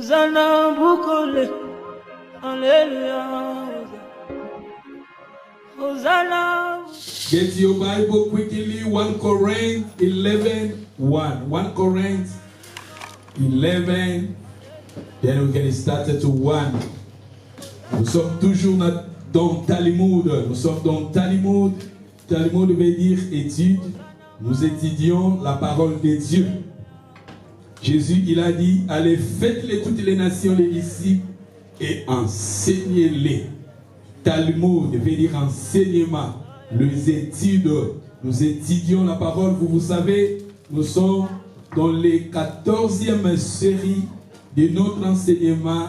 Hosanna Bukole, Hallelujah. Hosanna. Get your Bible quickly, 1 Corinthians 11, 1. 1 Corinthians 11, then we can start at 1. Nous sommes toujours dans Talmud. Nous sommes dans Talmud. Talmud veut dire étude. Nous étudions la parole de Dieu. Jésus, il a dit, allez, faites-les toutes les nations, les disciples, et enseignez-les. Talmud veut dire enseignement. Les études, nous étudions la parole. Vous savez, nous sommes dans les 14e série de notre enseignement.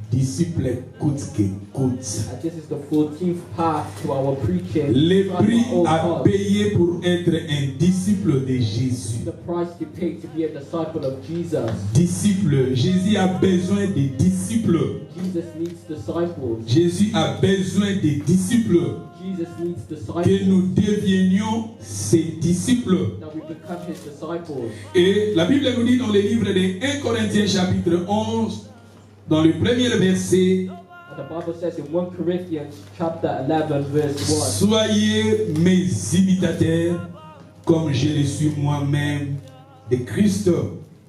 Disciple, écoute, écoute. This is the 14th part to our preaching. Le prix à payer pour être un disciple de Jésus. The price to pay to be a disciple of Jesus. Disciple, Jésus a besoin de disciples. Jesus needs disciples. Jésus a besoin de disciples. Jesus needs disciples. Que nous devenions ses disciples. That we become his disciples. Et la Bible nous dit dans le livre de 1 Corinthiens chapitre 11, dans le premier verset, And the Bible says in 1 Corinthians chapter 11 verse 1. soyez mes imitateurs comme je le suis moi-même de Christ.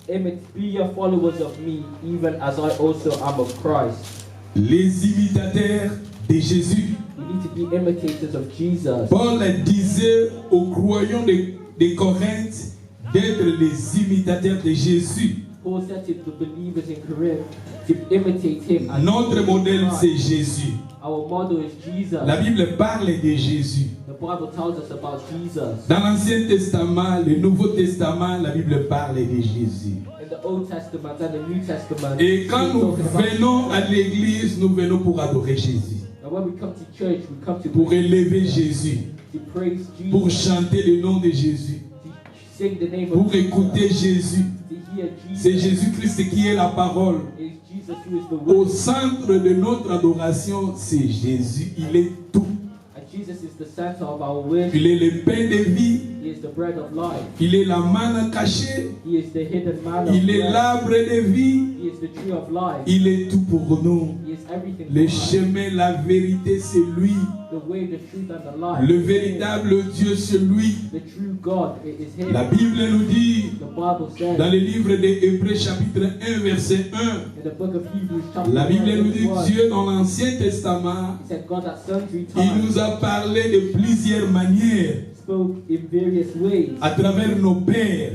Be your followers of me, even as I also am of Christ. Les imitateurs de Jésus. We need to be imitators of Jesus. Paul disait aux croyants de Corinthe d'être les imitateurs de Jésus. Paul said to the believers in Corinth to imitate him. Notre modèle, c'est Jésus. Our model is Jesus. La Bible parle de Jésus. The Bible tells us about Jesus. Dans l'Ancien Testament, le Nouveau Testament, la Bible parle de Jésus. In the Old Testament and the New Testament. Et quand nous venons à l'église, nous venons pour adorer Jésus. And when we come to church, we come to Pour élever Jésus. to praise Jesus. Pour chanter le nom de Jésus. To sing the name Pour of Jesus. écouter Jésus. To hear Jesus. C'est Jésus-Christ qui est la parole. It's Jesus who is the Au word. centre de notre adoration, c'est Jésus. Il est tout. And Jesus is the center of our worship. Il est le pain de vie. He is the bread of life. Il est la manne cachée. He is the hidden man of Il est bread. l'arbre de vie. He is the tree of life. Il est tout pour nous. He is everything Le for us. chemin, la vérité, c'est lui. The way, the truth, and the life. Le véritable Dieu, c'est lui. The true God, it is him. La Bible nous dit, The Bible says dans le livre des Hébreux chapitre 1, verset 1, in the book of Hebrews chapter la 1, Bible nous verse dit, 1, Dieu dans l'Ancien Testament, he said God at sundry il times nous a parlé de plusieurs manières spoke in various ways à travers nos pères.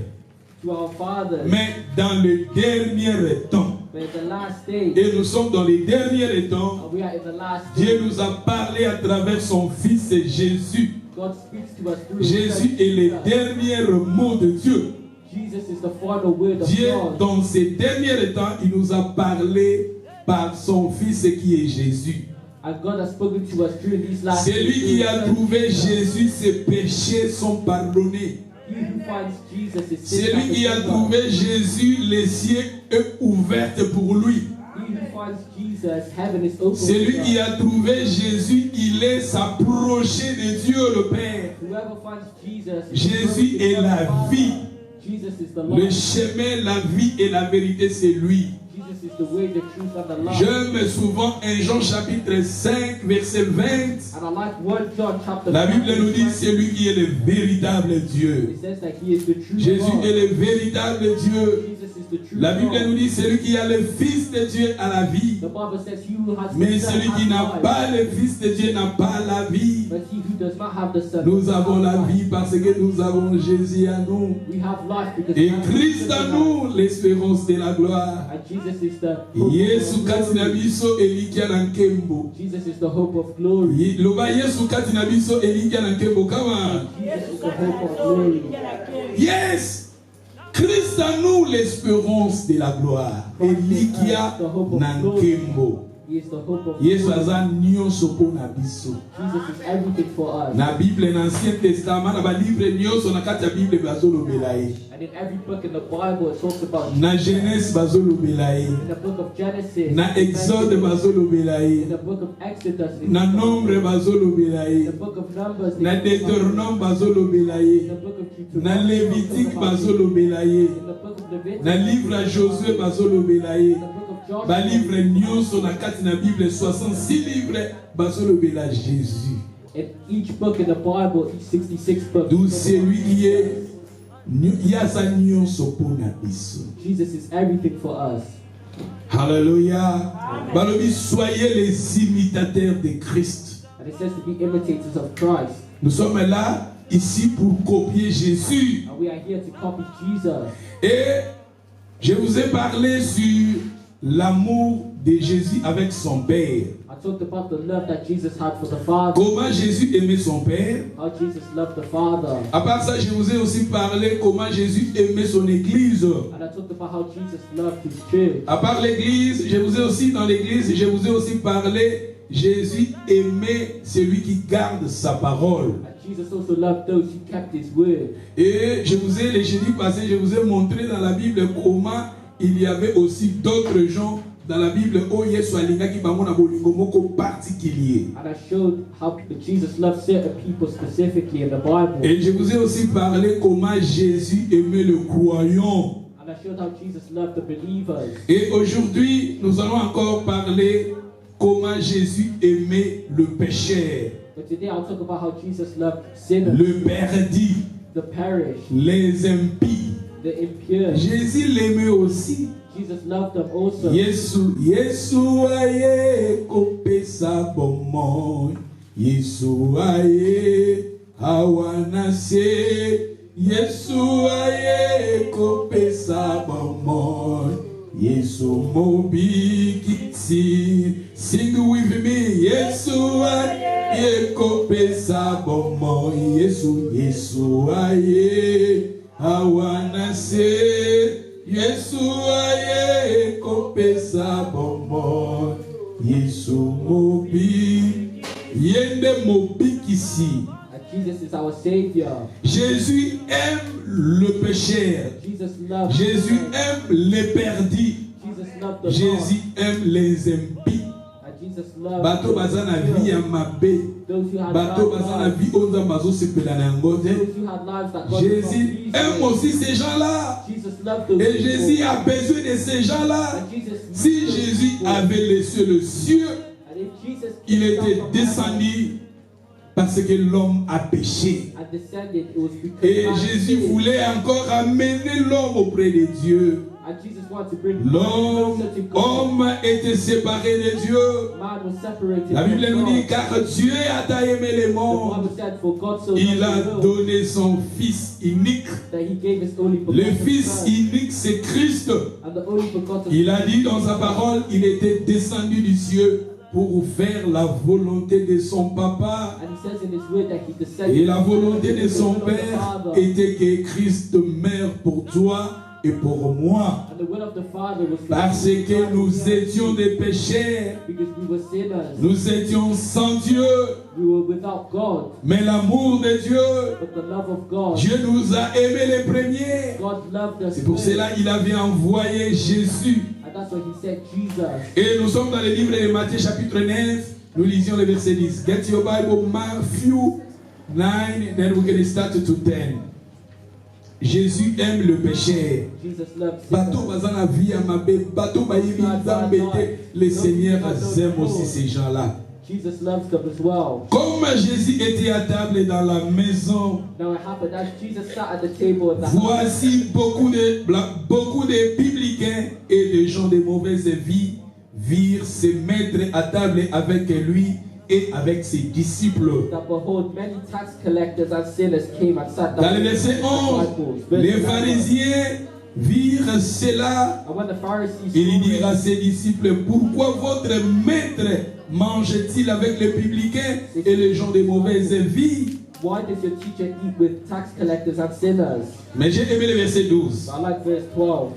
to our fathers. Mais dans le dernier temps, But in the last days, et nous sommes dans les derniers temps, and we are in the last Dieu days, nous a parlé à travers son Fils Jésus. God speaks to us through his Jésus Son, est le Jesus. dernier mot de Dieu. Jesus is the final word of Dieu, God. dans ces derniers temps, il nous a parlé par son Fils qui est Jésus. And God has spoken to us through these last C'est lui days. qui a trouvé Jésus, ses péchés sont pardonnés. He who finds Jesus is C'est sin lui qui a and trouvé Jésus, les cieux est ouvert pour lui. He who finds Jesus, heaven is open. C'est lui to qui us. a trouvé Jésus, il est s'approcher de Dieu le Père. Whoever finds Jesus is Jésus close est to la God. vie. Jesus is the Le life. chemin, la vie et la vérité, c'est lui. Jesus is the way, the truth, and the life. J'aime souvent 1 Jean chapitre 5, verset 20. And I like 1 John chapter La 5, Bible nous dit, verse c'est lui qui est le véritable 20. Dieu. It says that he is the true Jésus God. est le véritable Dieu. Jesus is the true La Bible God. nous dit, c'est lui qui a le Fils de Dieu à la vie. The Bible says he who has Mais the Son celui qui has n'a life. pas le Fils de Dieu n'a pas la vie. But he who does not have the Son Nous does not avons have la life. vie parce que nous avons Jésus à nous. We have life because Et we have Christ Jesus à in us. nous, l'espérance de la gloire. And Jesus is the hope Yesu of kati na glory. biso elikia na nkembo. Jesus is the hope of glory. Loba Yesu kati na biso elikia na nkembo kama. Jesus is the hope of glory. Yes! Christ à nous, l'espérance de la gloire. Elikia na nkembo. He is the hope of Yesu the world. aza nyonso mpona biso. Jesus is everything for us. Na Bible na Ancien Testament na ba livre nyonso na kati ya Bible bazolobela ye. And in every book in the Bible it talks about Na Genèse bazolobela ye. in the book of Genesis, Na Exode bazolobela ye. in the book of Exodus, in Na Nombre bazolobela ye. the book of Numbers, Na Deutéronome bazolobela in ye. the book of Na Deuteronomy, Lévitique bazolobela ye. in the book of Leviticus, Na livre ya Josué bazolobela ye. in the book of Joshua, Ba livre nyonso na kati na Bible 66 livres bazolobela Jésus. in each book in the Bible, each 66 books, D'où celui qui est yaza nyonso mpona biso. Jesus is everything for us. Alléluia. Balobi, soyez les imitateurs de Christ. And it says to be imitators of Christ. Nous sommes là ici pour copier Jésus. And we are here to copy Jesus. Et je vous ai parlé sur l'amour de Jésus avec son Père. I talked about the love that Jesus had for the Father, Comment Jésus aimait son Père. how Jesus loved the Father. À part ça, je vous ai aussi parlé comment Jésus aimait son Église. And I talked about how Jesus loved his church. À part l'Église, je vous ai aussi dans l'Église, je vous ai aussi parlé, Jésus aimait celui qui garde sa parole. And Jesus also loved those who kept his word. Et je vous ai, le jeudi passé, je vous ai montré dans la Bible comment il y avait aussi d'autres gens dans la Bible où Yesu alingaki bango na bolingo moko particulier. And I showed how Jesus loved certain people specifically in the Bible. Et je vous ai aussi parlé comment Jésus aimait le croyant. And I showed how Jesus loved the believers. Et aujourd'hui, nous allons encore parler comment Jésus aimait le pécheur, But today I'll talk about how Jesus loved sinners, le perdu, the perish, les impies. the impure. Jésus l'aimait aussi. Jesus loved them also. Yesu aye kopesa bomoi. Yesu aye awanase. Yesu aye kopesa bomoi. Yesu mobi kitsi. Sing with me. Yesu aye kopesa bomoi. Yesu aye awanase. Yesu aye kopesa bomoi. Yesu mobi yende mobi kisi. And Jesus is our Savior. Jésus aime le pécheur. Jesus loved Jésus sinners. aime les perdus. Jesus loved the Jésus aime les impies. lost. And Jesus loved Bato baza na vie ya mabe. those who had Bato bad baza na lives. vie oyo nzambe azosepela na yango te. Those who had lives that God Jésus was aime not aussi pleased ces gens-là. with. Jesus loved those Et people. Jésus a besoin de ces gens-là. And Jesus Si loved those Jésus people. avait laissé le ciel, And if Jesus il came down était from descendu parce que l'homme a péché. heaven and descended, it was because Et man Jésus sinned. voulait encore amener l'homme auprès de Dieu. And Jesus wanted to bring man L'homme closer to God. homme était séparé de Dieu. Man was separated La Bible from nous dit God. car Dieu a tant aimé les The mondes, Bible said, for God so il loved a the world donné son Fils unique. that he gave his only Le begotten Fils Son. unique, c'est Christ. And the only begotten Il a dit dans sa parole, il était descendu du ciel pour faire la volonté de son papa. And he says in his word that he descended. Et la volonté de son from the Père Father. était que Christ meure pour toi et pour moi. And the will of the Father was Parce que nous étions des pécheurs, because we were sinners. nous étions sans Dieu. We were without God. Mais l'amour de Dieu, But the love of God, Dieu nous a aimés les premiers. God loved us C'est pour first. cela qu'il avait envoyé Jésus. And that's why he sent Jesus. Et nous sommes dans le livre de Matthieu chapitre 9. Nous lisions le verset 10. Get your Bible, Matthew 9, then we can start to 10. Jésus aime le péché. Jesus loved Bateau sinners. bazana vie à ma bé, bateau baïbi zambete. Les seigneurs aiment aussi ces gens-là. Jesus loves them as well. Comme Jésus était à table dans la maison, Now it happened as Jesus sat at the table in the house. voici beaucoup de publicains et de gens de mauvaise vie virent se mettre à table avec lui et avec ses disciples. That behold, many tax collectors and sinners came and sat Dans down le with verset his 11, disciples. les Verse 11. pharisiens virent cela. And when the Pharisees Il saw dit it, à ses disciples, pourquoi votre maître mange-t-il avec les publicains et les gens de mauvaise vie? why does your teacher eat with tax collectors and sinners? Mais j'ai aimé le verset 12. I like verse 12.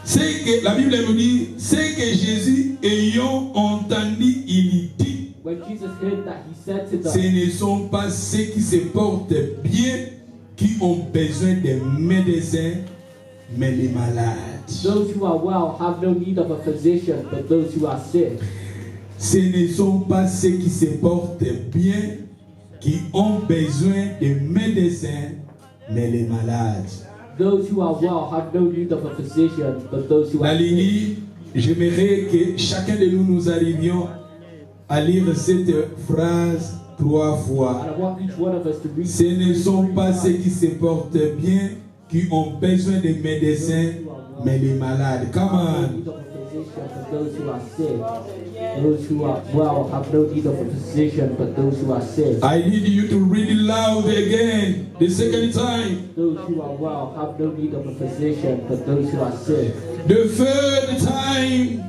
C'est que la Bible nous dit, c'est que Jésus ayant entendu, il dit, When Jesus heard that, he said to ce them, ne sont pas ceux qui se portent bien qui ont besoin des médecins, mais les malades. those who are well have no need of a physician, but those who are sick. Ce ne sont pas ceux qui se portent bien qui ont besoin de médecins, mais les malades. Those who are well have no need of a physician, but those who La are sick. ligne, j'aimerais que chacun de nous arrivions à lire cette phrase 3 fois. And I want each one of us to read Ce ne sont pas ceux times. qui se portent bien qui ont besoin de médecins, mais les malades. Come Have no on. need of a physician, but those who are sick. Those who are well have no need of a physician, but those who are sick. I need you to read it loud again, the second time. Those who are well have no need of a physician, but those who are sick. The third time.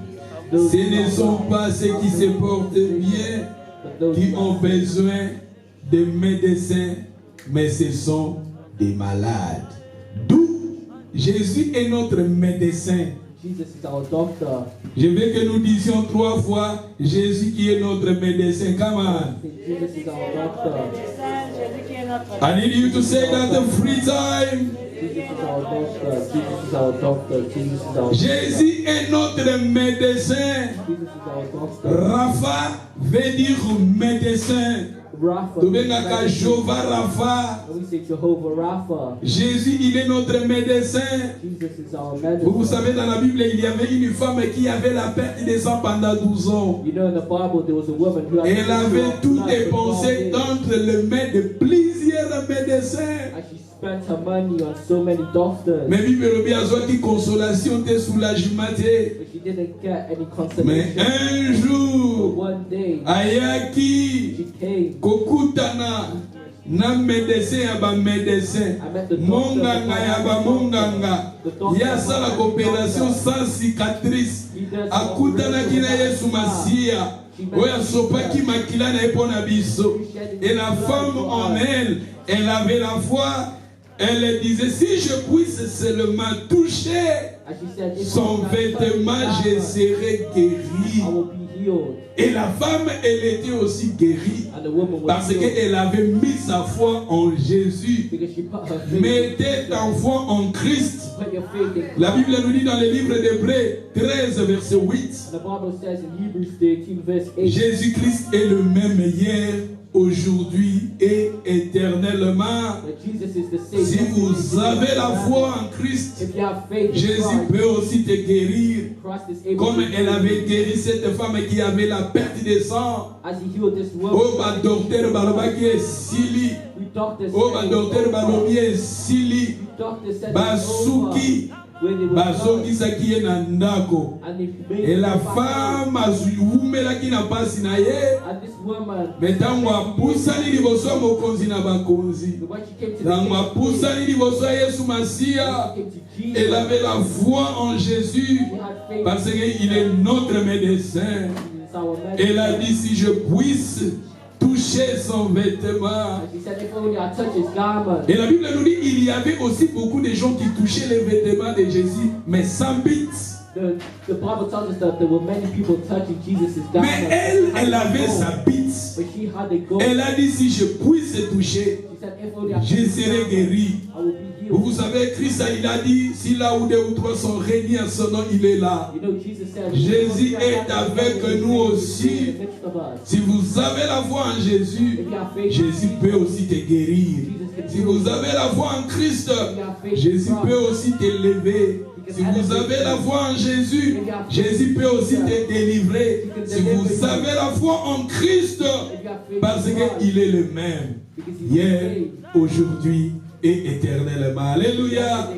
Those Ce who ne are sont well pas ceux qui se portent bien but those qui who ont are sick. besoin de médecins, mais ce sont des malades. D'où Jésus est notre médecin. Jesus is our doctor. Je veux que nous disions 3 fois Jésus qui est notre médecin. Come on. Jesus is our doctor. I need you to say that 3 times. Jesus is our doctor. Jesus is our doctor. Jesus is our Jésus est notre médecin. Jesus is our doctor. Rapha veut dire médecin. Rapha. Tobengaka Jehovah Rapha. When we say Jehovah Rapha, Jésus, il est notre médecin. Jesus is our Vous medicine. savez, dans la Bible, il y avait une femme qui avait la perte des sang pendant 12 ans. You know, in the Bible, there was a woman who had Elle avait tout blood for 12 dépensé days, entre les mains de plusieurs médecins. and she spent her money on so many doctors, Mais Bible dit à soi qui consolation, tes soulagement. but she didn't get any Mais consolation. un But jour, one day, ayaki she came. kokutana na médecin ya ba médecin, monganga ya ba monganga, yasala coopération sans cicatrice. He does Akutanaki na Yesu Masia, oyo asopaki makila na ye mpo na biso. Et la femme en elle, elle avait la foi. Elle disait, si je puisse seulement toucher and she said, if son I can touch vêtement, je his serai garment, guéri. I will be healed. Et la femme, elle était aussi guérie. And the woman was Parce healed qu'elle avait mis sa foi en Jésus. because she put her faith. Mettez ta foi en Christ. Put your faith in Christ. La Bible nous dit dans le livre d'Hébreux 13, verset 8. And the Bible says in Hebrews 13, verse 8, Jésus-Christ est le même hier, aujourd'hui et éternellement. that Jesus is the same. Si yesterday, vous today, avez la and foi forever. en Christ, If you have faith in Jésus Christ, peut aussi te guérir. Christ is able Comme to elle heal avait you. guéri cette femme qui avait la perte de sang. As he healed this Oh, woman, bah, docteur balobaki esili. we doctors Oh, said bah, it's docteur over. balobi esili. Doctors said it's Basuki. over. When they were Bazongisaki ye na ndako. and they made Et la him fast. femme azumelaki na pasi na ye. And this woman, Mais ntango apusani liboso ya mokonzi na bakonzi, when she came to the ntango king, apusani liboso ya Yesu when Masia, she came to Jesus, elle avait la foi en Jésus she had faith parce qu'il est notre médecin. in our Elle a medicine. dit si je puisse toucher son vêtement. And she said, if only I touch his garment. Et la Bible nous dit il y avait aussi beaucoup de gens qui touchaient les vêtements de Jésus, mais sans but. The Bible tells us that there were many people touching Jesus' garment. Mais elle avait sa bite. But she had a goal. Elle a dit si je puisse toucher, She said, if only I je touch his serai garment, guéri. I will be Vous healed. savez, Christ, il a dit, si là où 2 ou 3 sont réunis en son nom, il est là. You know, Jesus said, Jésus est avec nous aussi. Si vous avez la foi en Jésus, Jésus peut aussi te guérir. Si vous avez la foi en Christ, Jésus peut aussi t'élever. Si vous avez la foi en Jésus, Jésus peut aussi te délivrer. Si vous avez la foi en Christ, parce qu'il est le même, hier, aujourd'hui et éternellement. Alléluia.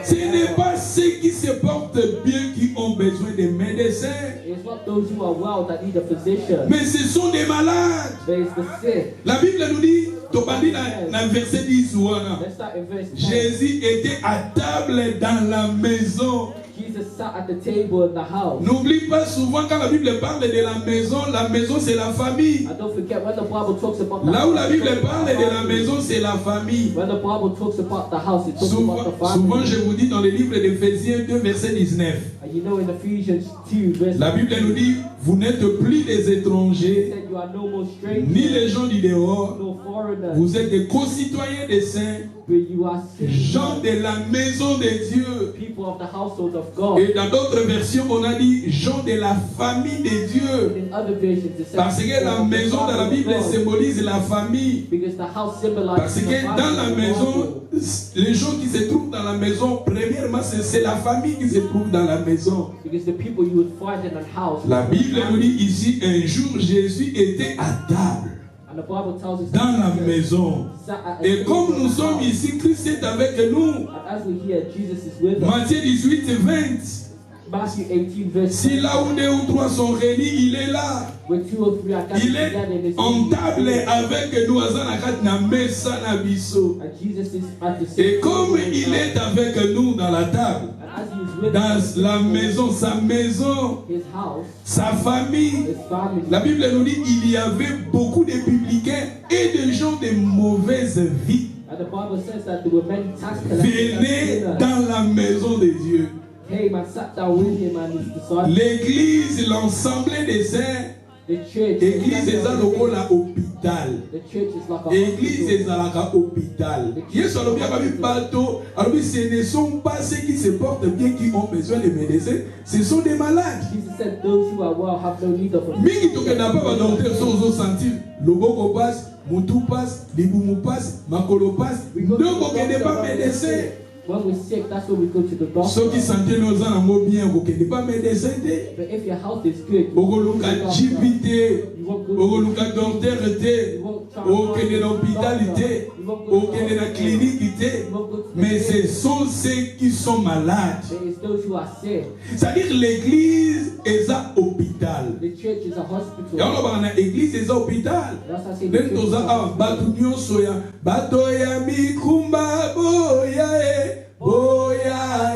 Ce n'est pas ceux qui se portent bien qui ont besoin de médecins, It's not those who are well that need a physician, mais ce sont des malades. but it's the sick. La Bible nous dit, tobandi na verset 10 wana, Let's start in verse 10. Jésus était à table dans la maison. Jesus sat at the table in the house. N'oublie pas souvent quand la Bible parle de la maison c'est la famille. And don't forget when the Bible talks about the Là où la house, Bible parle de la maison, c'est la famille. when the Bible talks about the house, it talks about the Souvent, family. je vous dis dans le livre d'Éphésiens 2, verset 19, And you know in Ephesians 2, verse la Bible nous dit, vous n'êtes plus des it étrangers, said you are no more ni strangers, les gens du dehors, no foreigners, vous êtes des concitoyens des saints, but you are gens citizens, de la maison de Dieu. people of the household of God. Et dans d'autres versions, on a dit gens de la famille de Dieu. In other versions, it says Parce que la people of the maison dans la family Bible of God. symbolise la famille. Because the house symbolizes Parce the que family dans la of the maison, Bible. les gens qui se trouvent dans la maison, premièrement, c'est la famille qui se trouve dans la maison. Because the people you would find in a house. La Bible nous dit ici, un jour Jésus était à table And the Bible tells us dans la that maison. he sat at a Et table comme in nous the sommes house. ici, Christ est avec nous. And as we hear, Jesus is with us. Matthieu 18, 20. Matthew 18, verse Si 20. là où deux ou trois sont réunis, il est là. Where 2 or 3 are gathered Il est together in his en name. table avec nous, aza na kati na mesa na biso. And Jesus is at the Et same comme table il with us. est avec nous dans la table, And as he is with dans us, la maison, sa maison, his house, sa famille, his family. la Bible nous dit il y avait beaucoup de publicains et de gens de mauvaise vie And the Bible says that there were many tax collectors and venaient sinners dans la maison de Dieu. came and sat down with him and his disciples. L'église, l'ensemble des saints, The church, église eza lokola hôpital. the church is like a Église hospital. ezalaka hôpital. Yesu alobi akabi bato, alobi ce ne sont pas ceux qui se portent bien qui ont besoin de médecins, ce sont des malades. Jesus said, those who are well have no need of a Mingi tokenda pa ba docteur so ozo sentir loboko passe, mutu passe, libumu passe, makolo passe, donc okende pas médecin. When we're sick, that's when we go to the doctor. Soki santé no za nango bien okende pas médecin te. But if your health is good, you Okoluka won't go to the GP doctor. te. You won't go to Okoluka docteur te. you won't try and Okende find na a hôpital doctor. te. You won't go to Okende na hospital. clinique te. You won't go to the Mais ce clinic. sont ceux qui sont malades. But it's those who are sick. C'est-à-dire l'église est un hôpital. The church is a hospital. Yango bana église est un hôpital. That's why I say the Même church is toza a a hospital. batu nyonso ya bato ya mikumba boya boya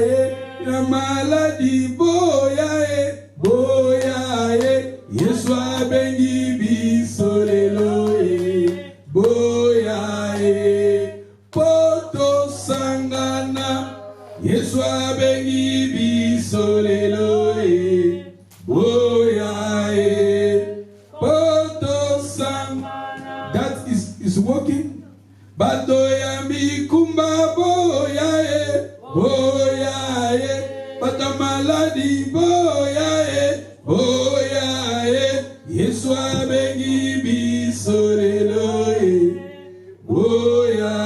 na maladi boya boya Yesu abengi biso lelo boya poto sangana Yesu abengi biso lelo boya poto sangana. That is working. Bato ya mikumba boya boya bata maladi boya boya Yesu abengi biso lelo boya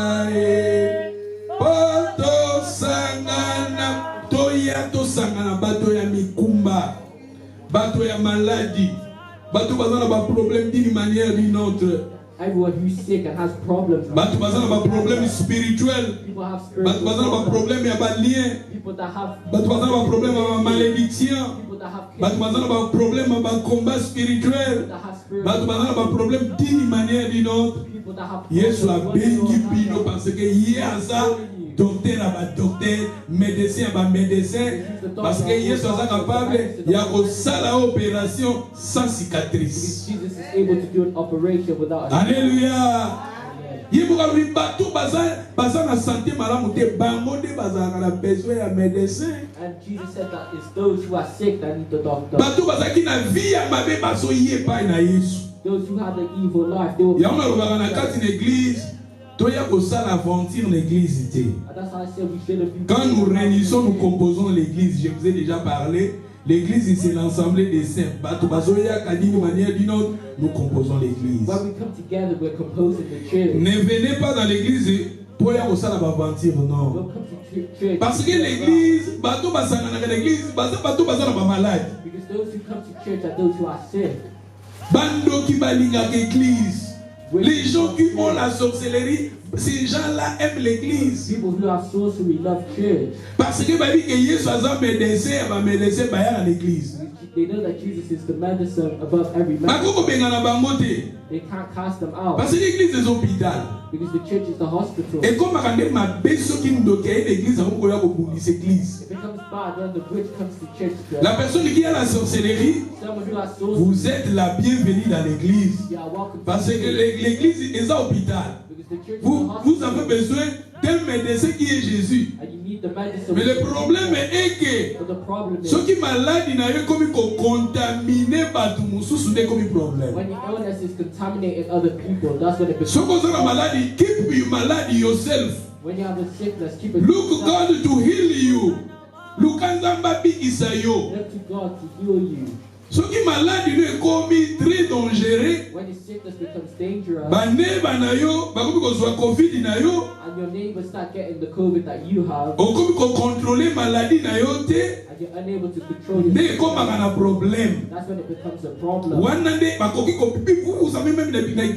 poto sangana toya to sangana bato ya mikumba bato ya maladi bato bazana ba problème d'une manière d'une autre. Everyone who's sick and has problems. Bato bazana ba problème spirituel. People have Bato spiritual bazana ba problems. problème ya ba lien. People that have Bato bazana ba problème ya ba malédiction. people that have Bato bazana ba problème ya ba combat spirituel. that have spiritual Bato bazana ba problème d'une manière d'une autre. people that have Yesu abengi bino problems. parce que ye aza docteur ya ba docteur, médecin ya ba médecin, parce que Yesu aza capable ya kosala opération sans cicatrice. Jesus is able to do an operation without a Alléluia. Yebukalobi bato baza na santé malamu te bango nde bazalaka na besoin ya médecin. And Jesus said that it's those who are sick that need the doctor. Bato bazalaki na vie ya mabe bazoye epai na Yesu. Those who have an evil life, they will Yango nalobaka na kati na église toya kosala aventure na église te. And that's why I said we shouldn't be. Quand nous réunissons, nous composons l'église. Je vous ai déjà parlé. L'église, c'est l'assemblée des saints. Bato bazoya d'une manière d'une autre, nous composons l'église. When we come together, we're composing the church. Ne venez pas dans l'église pour y avoir ça la aventure, non. We'll come to church. Parce que l'église, bato basanga na l'église, bato basanga ba malade. Because those who come to church are those who are sick. Bando qui balinga l'église. Les gens qui ont la sorcellerie, ces gens-là aiment l'église. People who have sorcery love church. Parce que babi que Yesu aza médecin, ba médecin baya à l'église. They know that Jesus is the medicine above every medicine. Bako kobengana bango te. They can't cast them out Parce que l'église est hôpital. because the church is the hospital. Et comme akande mabe soki ndoki aye l'église ako koya kobundisa église. If it comes bad, then the witch comes to church. La personne qui a la sorcellerie, Someone who has souls, vous êtes la bienvenue dans l'église. you are welcome to Parce que church l'église est un hôpital. because the church is Vous, the vous hospital. avez besoin d'un médecin qui est Jésus. And you need the medicine. Mais le problème est que But the problem is, ceux qui malades na yo comme contaminer bato mususu nde comme problème. when your illness is contaminating other people, that's when it becomes. Soko zona maladi, keep you malady yourself. When you have a sickness, keep it. Look God to heal you. Lukanzamba bikisa yo. Look to God to heal you. Soki maladi no ekomi très dangereux. When your sickness becomes dangerous, Baneba na yo bakomi kozwa covid na yo. and your neighbors start getting the COVID that you have, Okomi kocontrôler maladie na yo te. and you're unable to control your Nde sickness, ekomaka na problème. that's when it becomes a problem. Wana nde bakoki kopipi. Vous savez même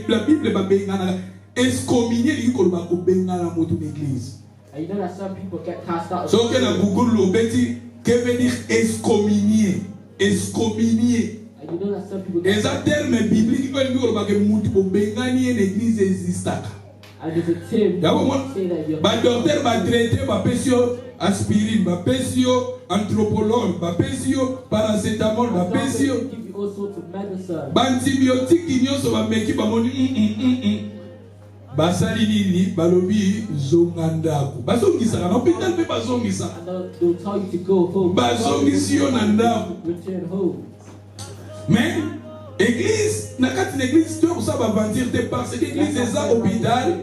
la Bible babengana excommunier li koloba kobengana moto d'église. And you know that some people get cast out of So que na church. Google lobeti que veut dire excommunier. Excommunier. And you know that some people get Et ça terme biblique que nous koloba que moto kobengani l'église existaka. and there's a term Yabo mo say that you're ba docteur ba traiter ba pesio aspirine ba pesio anthropologue ba pesio paracétamol ba doctors pesio give you all sorts of medicine. ba antibiotique nyonso ba meki ba moni basali nini balobi zonga ndako bazongisaka na hôpital mpe bazongisa And they'll tell you to go home. bazongisi yo na ndako. Return home. Mais église na kati na église toyokosala baventure te parce que église eza hôpital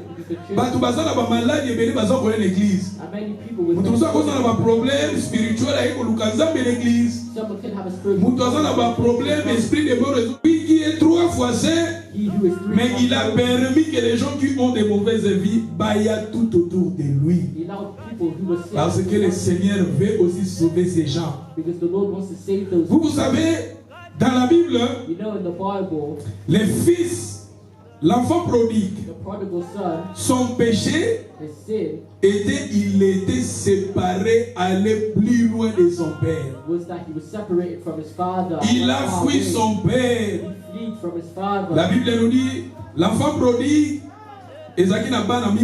bato baza na bamaladi ebele baza koya na église And many people with moto mosusu akoza na baproblème spirituel aye koluka nzambe na église someone can have a spiritual moto aza na baproblème esprit de mort qui est 3 fois saint. He who is three Mais il a times permis que les gens qui ont des mauvaises vies baillent tout autour de lui. he allowed people who were sick Parce que le Seigneur veut aussi sauver ces gens. because the Lord wants to save those. Vous savez, dans la Bible, You know, in the Bible, les fils, l'enfant prodigue, the prodigal son, son péché his sin était, il était séparé, allé plus loin de son père. was that he was separated from his father. Il a Far fui away. son père. He fled from his father. La Bible nous dit, l'enfant prodigue, Ezaki n'a pas mis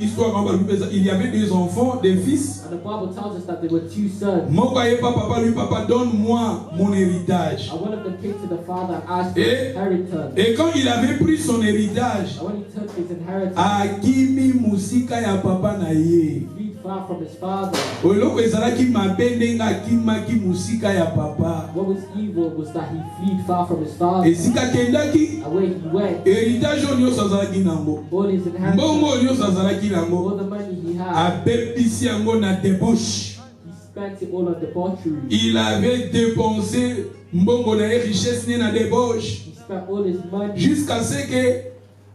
histoire il y avait 2 enfants, des fils. And the Bible tells us that there were 2 sons. Mon papa lui, papa, donne-moi mon héritage. And one of them came to the father and asked for Et- his inheritance. Et quand il avait pris son héritage, And when he took his inheritance, akimi musika ya papa na ye. he fled far from his father. Oloko ezalaki mabe ndenge akimaki musika ya papa. What was evil was that he fled far from his father. Esika kendaki, And where he went, héritage oyo nyonso azalaki nango. all his Mbongo inheritance, oyo nyonso azalaki all nango. the money he had, Abebisi yango na débauche. he spent it all on debauchery. Il avait dépensé mbongo na ye richesse ne na débauche. He spent all his money, Jusqu'à ce que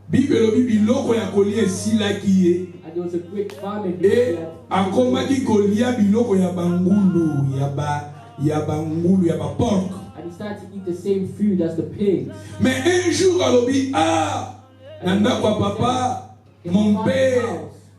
Bible elobi biloko ya kolia esilaki ye. and there was a great famine. Et akomaki kolia biloko ya bangulu ya bangulu ya bapork. And he started to eat the same food as the pigs. Mais un jour alobi na ndako ya papa mon père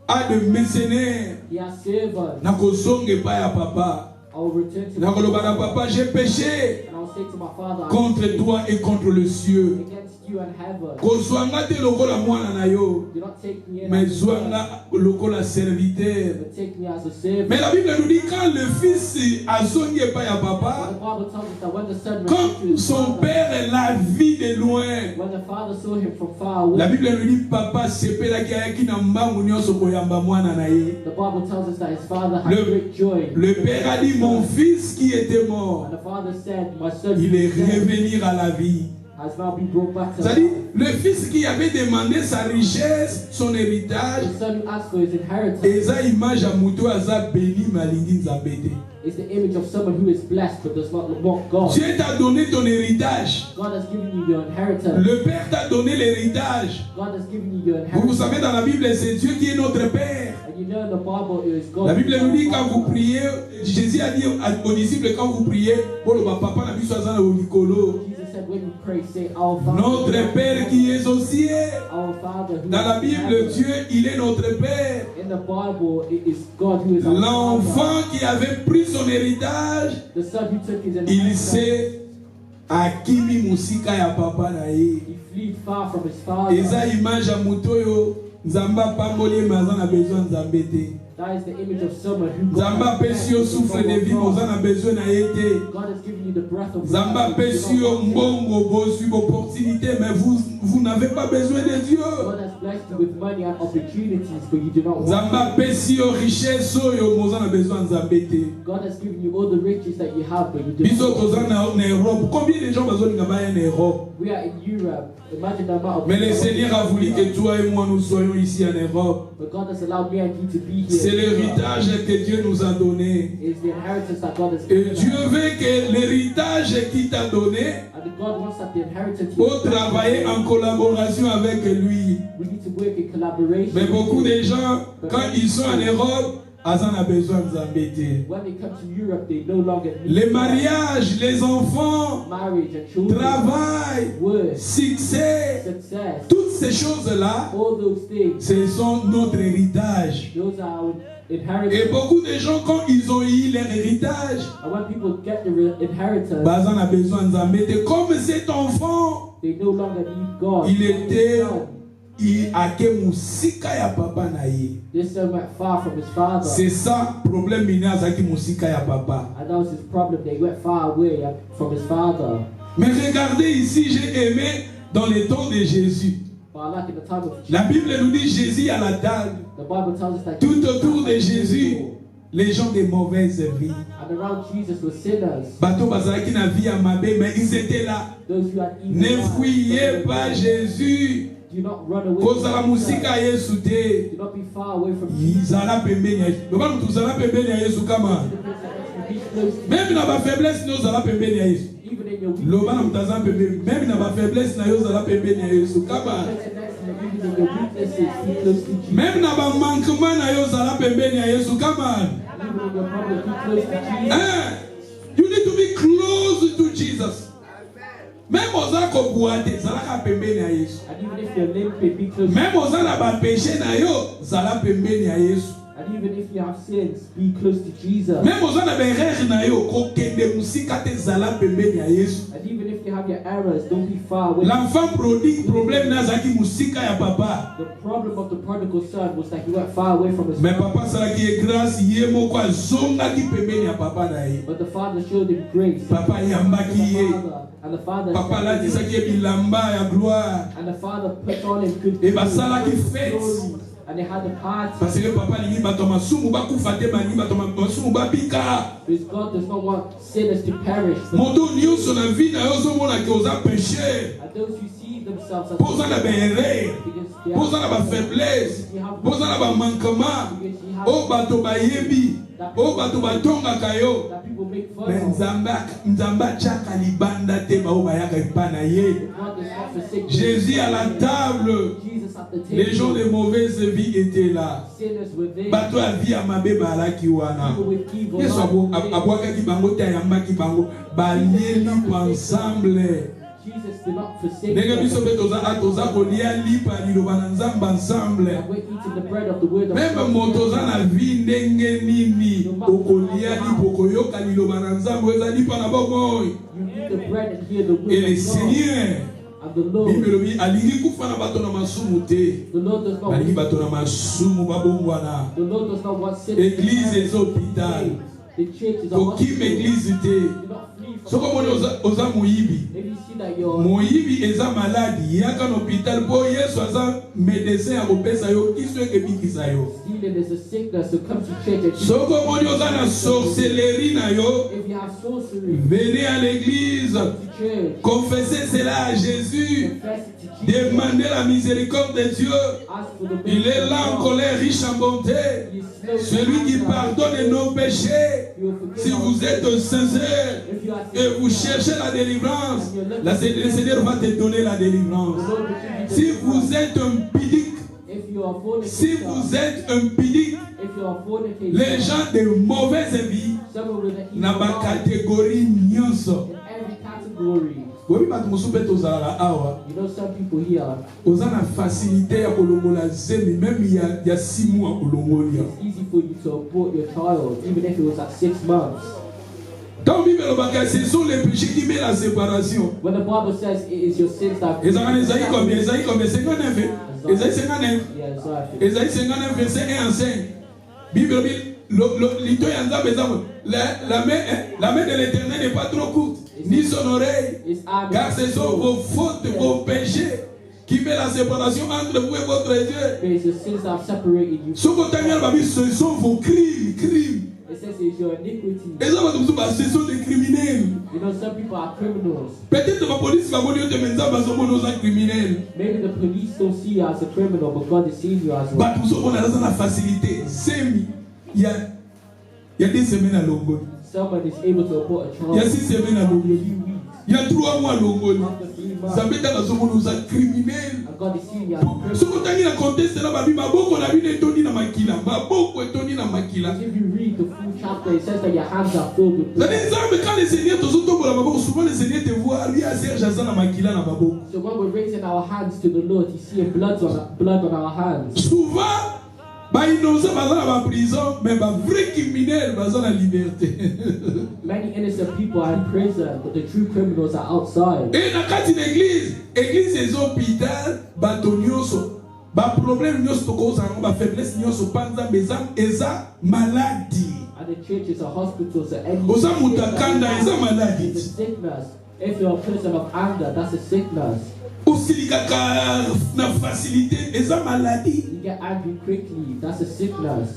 a de mercenaires He has servants. nakozonga epai ya papa I will return to my nakoloba na father, papa j'ai péché and I will say to my father, I contre sinned toi et contre le cieux. against you and heaven. Kozwanga te lokola mwana na yo, Do not take me in mais as a son, zwanga lokola serviteur. but take me as a servant. Mais la Bible nous dit quand le fils azongi epai ya But the papa, Bible tells us that when the son returned to comme his son father, père l'a vu de loin, when the father saw him from far away, la Bible nous dit papa sepelaki ayaki na mbangu nyonso koyamba mwana na ye. the Bible tells us that his father had Le- great joy. Le père a dit mon fils qui était mort, And the father said, my son il who est is dead revenu à la vie. has now been brought back to C'est-à-dire, life. le fils qui avait demandé sa richesse, son héritage, The son who asked for his inheritance eza image ya moto aza béni malingi nzambe te. is the image of someone who is blessed but does not want God. Dieu t'a donné ton héritage. God has given you your inheritance. Le Père t'a donné l'héritage. God has given you your Vous inheritance. savez, dans la Bible, c'est Dieu qui est notre Père. And you know in the Bible it is God. La who Bible is nous our dit quand vous Father. priez, Jésus a dit aux disciples quand vous priez, pour le papa na biso aza na likolo. Jesus said when you pray, say our Father. Notre Père qui est aux cieux. Our Father who Dans la is in Bible, heaven. Dieu, il est notre Père. In the Bible, it is God who is our Father. L'enfant qui avait pris son héritage, The son who took his il inheritance, s'est akimi musika ya papa na ye. He fled far from his father. Eza image ya moto oyo Nzamba pamboli maza na besoin Nzambe te. That is the image of someone who Nzamba pesi yo souffle de vie moza na besoin na ye te. God has given you the breath of Nzamba life. pesi yo mbongo bozwi opportunité mais vous n'avez pas besoin de Dieu. God has blessed you with money and opportunities, but you do not want Nzamba it. pesi yo richesse oyo moza na besoin Nzambe te. God has given you all the riches that you have, but you do Biso not toza want it. na Europe. Combien de gens bazolinga baya en Europe? We are in Europe. Imagine the amount of Mais le people Seigneur a voulu que toi et moi nous soyons ici en Europe. But God has allowed me and you to be here. C'est l'héritage que Dieu nous a donné. It's the inheritance that God has Et given Dieu us. veut que l'héritage qu'il t'a donné, And God wants that the inheritance faut travailler en collaboration avec lui. we need to work in collaboration. Mais beaucoup de gens, quand ils sont en Europe, ils en ont besoin de s'embêter. When they come to Europe, they no longer need Les mariages, les enfants, marriage and children, travail, work, succès, success, toutes ces choses-là, all those things. ce sont notre héritage. Those are our Et inheritance. beaucoup de gens, quand ils ont eu leur héritage, And when people get the inheritance, bah, ils en ont besoin de s'embêter. Comme cet enfant, they no longer need God. il Like était, this son. il a que musika ya papa na ye. This son went far from his father. C'est ça problème mina zaki musika ya papa. And that was his problem. They went far away from his father. Mais regardez ici, j'ai aimé dans les temps de Jésus. But like in the time of La Jesus, Bible nous dit Jésus à la table. the Bible tells us that Tout Jesus autour de was Jésus, evil. les gens de mauvaise vie. And around Jesus were sinners. Bateau bazalaki na vie ya mabe, mais ils étaient là. Those who had evil Ne lives. fuyez pas Jésus. Do not run away Kozala from Jesus. musika ya Yesu te. Do not be far away from Jesus. Izala pembeni ya Yesu. Loba mutu uzala pembeni ya Yesu kama. Be close to Même na ba faiblesse no uzala pembeni ya Yesu. even in your weakness. Loba na mutu azala pembeni. Même na ba faiblesse na yo uzala pembeni ya Yesu kama. Even in your weaknesses, be close to Jesus. Même na ba manquement na yo uzala pembeni ya Yesu kama. Even in your problems, be close to Jesus. Eh, you need to be close to Jesus. Même oza ko boite zalaka pembeni ya Yesu. And even if you're limping, be close to Même oza na ba péché na yo zala pembeni ya Yesu. And even if you have sins, be close to Jesus. Même oza na ba erreur na yo ko kende musika te zala pembeni ya Yesu. And even if you have your errors, don't be far away. L'enfant prodigue problème na zaki musika ya papa. The problem of the prodigal son was that he went far away from his Mais father. papa salaki grâce ye moko azongaki pembeni ya papa na ye. But the father showed him grace. Papa yambaki ye. And the father Papa accepted him. latisaki ye bilamba ya gloire. And the father put on him good Et clothes, basalaki good fête. glory. And they had a party. Parce que papa lingi bato masumu bakufa te balingi bato masumu babika. Because God does not want sinners to perish. Moto nyonso na vie na yo ozomona ke oza péché. And those who see themselves as Poza na baerreur. because they Poza na have bafaiblesse. Poza na bamanquement. because you have O bato bayebi. O bato batongaka yo. that people make fun Mais of. Nzambe atiaka libanda te bao bayaka epai na ye. God does not forsake Jésus à la table. Jesus at the table. Les gens de mauvaise vie étaient là. Sinners were there. Bato ya vie ya mabe balaki wana. People with evil Yesu lives. abwakaki bango te ayambaki bango. Balieli ensemble. Jesus did not forsake Ndenge them. biso mpe toza kolia lipa liloba na Nzambe ensemble. And we're eating the bread of the word of Même God. moto oza na vie ndenge nini okolia lipa okoyoka liloba na Nzambe eza lipa na bomoi. You eat the bread and hear the word Et le of God. Seigneur And the Lord, Bible elobi alingi kufa na bato na masumu te. the Lord does not Balingi want, bato na masumu babongwana. the Lord does not want sinners. to Église perish. eza hôpital. The church is a Kokima hospital. église te. Do not flee from Soko moni oza moyibi. If you see that you're Moyibi eza maladi yaka na hôpital po Yesu aza médecin ya kopesa yo kiso ekebikisa yo. stealing, there's a sickness, so come to church and Soko moni oza na sorcellerie na yo, if you have sorcery, venez à l'église, come to church. confessez cela à Jésus, Confess it to Jesus. demandez la miséricorde de Dieu. Ask for the Il est mercy là en of God. colère, riche en bonté. He is slow to Celui qui anger. pardonne nos péchés. He will forgive Si our vous êtes sins. sincère If you are et vous sincere, cherchez la délivrance, le Seigneur va te donner la délivrance. the Lord will give you the Si deliverance. vous êtes impudique, If you are fornicator, si vous êtes impudique, if you are fornicator, les gens de mauvaise vie, someone with an na evil ba mind, catégorie nyonso. in every category. Bobi bato mosusu mpe tozalaka awa, You know, some people here, oza na facilité ya kolongola zemi, même ya 6 mois kolongolia. it's easy for you to abort your child, even if it was at 6 months. Quand Bible est ce sont les péchés qui mettent la séparation. When the Bible says it is your sins that... Esaïe combien? Esaïe combien? 59. Esaïe 59. Yeah, exactly. Esaïe 59, verset 1 à 5. Bible, la main de l'Éternel n'est pas trop courte, ni son oreille, car ce sont vos fautes, vos péchés qui mettent la séparation entre vous et votre Dieu. It's your sins that have separated you. Ce sont vos crimes. It says it's your iniquity. Et ça, ce sont des criminels. You know, some people are criminals. Peut-être la police va vous dire que nous sommes criminels. Maybe the police don't see you as a criminal, but God is seeing you as Bah, one. tout ça, on a la facilité. Il y a des semaines à Longoni. Someone is able to report a Il y a charge 6 semaines à Longoni. Il y a 3 mois à Longoni. after 3 months, Ça veut dire que nous sommes criminels. and God is seeing you as a criminal. Ce qu'on a dit dans le contexte, là, maboko na bine toni na makila. Maboko etoni na makila. If you read the full chapter, it says that your hands are filled with blood. C'est-à-dire, quand le Seigneur te soutient la maboko, souvent le Seigneur te voit, lui à Serge Azan na makila na maboko. So when we're raising our hands to the Lord, He's seeing blood on our hands. Souvent, bah innocent baza na ba prison, mais ba vrai criminel baza na liberté. Many innocent people are in prison, but the true criminals are outside. Et na kati l'église, église et hôpital, bato nyonso, ba problème nyonso tokoza ngo ba faiblesse nyonso panza bezam eza maladie. And the church is a hospital, so any Oza mutakanda eza maladie. is a sickness. If you're a person of anger, that's a sickness. Osilikaka na facilité eza maladie. You get angry quickly, that's a sickness.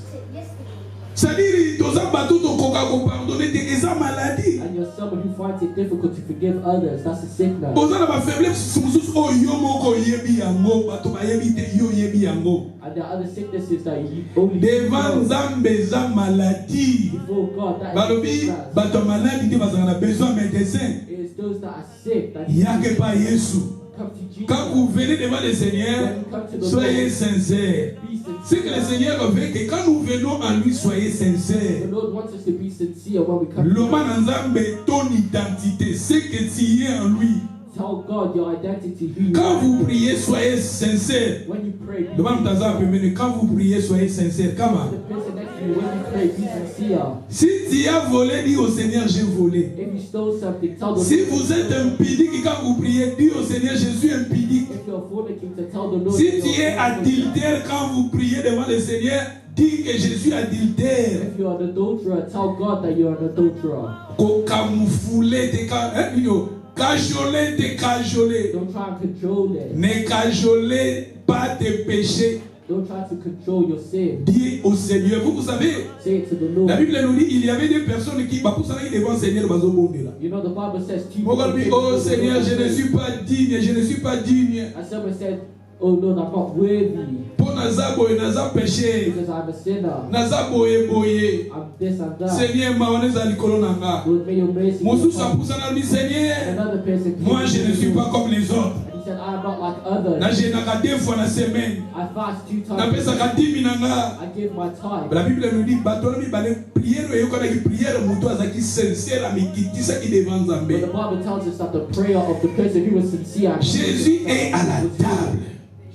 C'est-à-dire toza bato tokoka ko pardonner te eza maladie. And you're someone who finds it difficult to forgive others, that's a sickness. Oza na ba faiblesse mususu oyo moko yebi yango, bato bayebi te yo yebi yango. And there are other sicknesses that you only Devant know. Nzambe eza maladie. Before God, that is Balobi sickness. bato maladie te bazana na besoin médecin. It is those that are sick that Yake pa Yesu. come to Jesus. Quand vous venez devant le Seigneur, soyez sincères. Be C'est que le sincere. Seigneur veut que quand nous venons en lui, soyez The sincères. Lord wants us to be sincere when we come to Loma Him. Nzambe, ton identité, c'est que tu es en lui. Tell God your identity, who you Quand are. vous priez, soyez sincères. When you pray, be Loma Ntaza sincere. Pemene, quand vous priez, soyez sincères. Comment? The person next to you, when you pray, be sincere. Si tu as volé, dis au Seigneur, j'ai volé. If you stole something, tell the Si Lord. vous êtes impudique quand vous priez, dis au Seigneur, je suis impudique. If you're fornicating, tell the Lord. Si that tu you're es fornicating. adultère quand vous priez devant le Seigneur, dis que je suis adultère. If you're an adulterer, tell God that you're an adulterer. Ko camoufler te cajoler te cajoler. Don't try and control it. Ne cajolez pas tes péchés. Don't try to control your sin. Dis au Seigneur. Vous savez, Say it to the la Lord. Bible nous dit il y avait des personnes qui devant le Seigneur bazobondela. You know, the Bible says, people On dit, oh Seigneur, je ne suis pas digne, je ne suis pas digne. And someone said, oh Lord, I'm not worthy Pour naza boye, naza péché, because I'm a sinner. naza boye boye. I'm this and that. Seigneur, maoneza likolo nanga. Lord, may your mercy be Mosusu upon me. apusana lui Seigneur. Another person came Moi, to je ne suis me. pas comme les autres. And he said, I'm not like others. Na jenaka 2 fois na semaine. I fast 2 Na times. pesaka 10 nanga. I give my time. La Bible nous dit bato mi bale prière yokanaki prière mutu azaki sincère amikitisaki devant But the Nzambe. Bible tells us that the prayer of the person who was sincere and Jésus est à la table.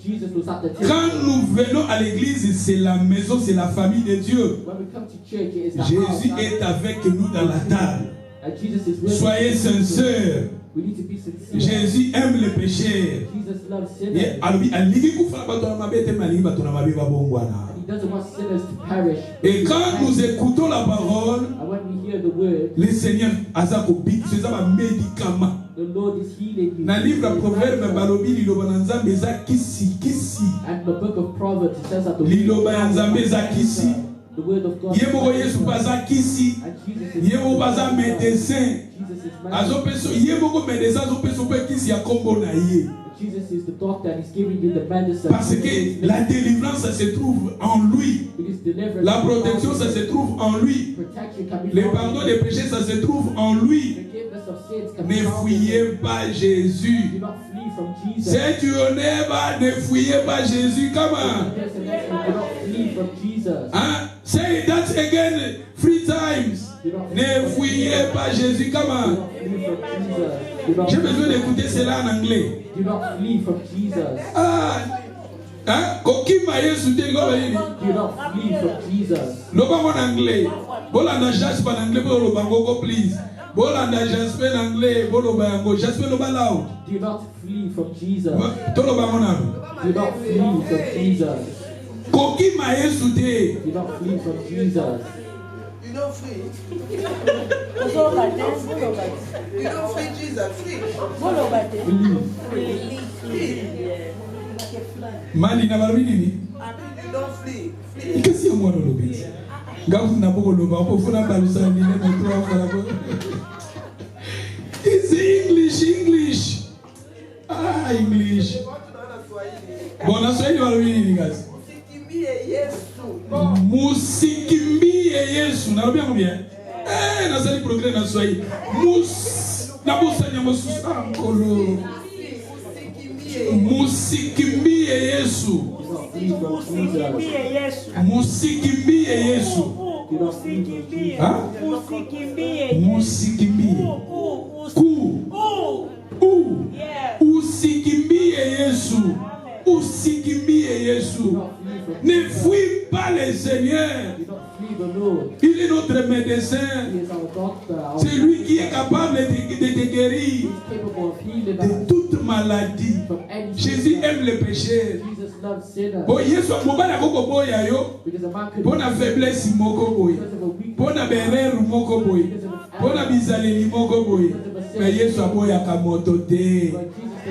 Jesus was at the table. Quand nous venons à l'église, c'est la maison, c'est la famille de Dieu. When we come to church, it is the house. Jésus est avec nous dans la table. And Jesus is with Soyez us. sincères. We need to be sincere. Jésus aime les pécheurs. Jesus loves Et sinners. alingi kufala bato na mabe te malingi bato na mabe babongwana. And he doesn't want sinners to perish. Et quand nous écoutons la parole, And when we hear the word, le Seigneur azako bit, c'est un médicament. the Lord is healing you. Na livre ya He is proverbe answer. balobi liloba na Nzambe eza kisi kisi. And the book of Proverbs, it says that the Liloba ya Nzambe eza kisi. the word of God Ye moko Yesu baza kisi. and Jesus is Ye moko baza médecin. Jesus is medicine. Azopeso ye moko médecin azopeso pe kisi ya kombo na ye. Jesus is the doctor and he's giving you the medicine. Parce que la délivrance ça se trouve en lui. Because deliverance, La protection ça se trouve en lui. protection can be Le found pardon in des you. péchés ça se trouve en lui. Forgiveness of sins can be Ne found in fuyez you. pas Jésus. Do not flee from Jesus. C'est tu honnête pas, ne fuyez pas Jésus. Comment? The person next to you, do not flee from Jesus. Hein? Say that again 3 times. Do not Ne fuyez pas Jésus. Do Comment? not flee from Jesus. Do not J'ai besoin d'écouter cela en anglais. Do not flee from Jesus. Ah, hein? Kokima Yesu te ngoba yini? Do not flee from Jesus. Loba en anglais. Bola na judge en anglais pour le bangoko please. Bolanda Jasper anglais, boloba yango. Jasper loba lao. Do not flee from Jesus. Toloba mona. Do not flee from Jesus. Koki ma Yesu te. Do not flee from Jesus. You don't free. You don't free Jesus. Free. Mali na barbi nini? You don't flee. Ikasi ya mwana lobi. Gafu na boko loba po funa balusa ni le metro fala bo. It's English. Ah, English. Bona Swahili barbi nini guys? Musikimbie Yesu. Narobia mbia. Nasali progrès na Swahili. Nabusanya mususa nkolo. Musikimbie Yesu. Musikimbie Yesu. Musikimbie. Usikimbie Yesu. Usikimbie Yesu. Ne fuis pas le Seigneur. Il est notre médecin. C'est lui qui est capable de te guérir de toute maladie. Jésus aime les pécheurs. Bon, Yesu mobala koko boya yo. Bona faiblesse moko boy. Bona berere moko boy. Bona bizaleli moko boy. Mais Yesu aboya kamoto te.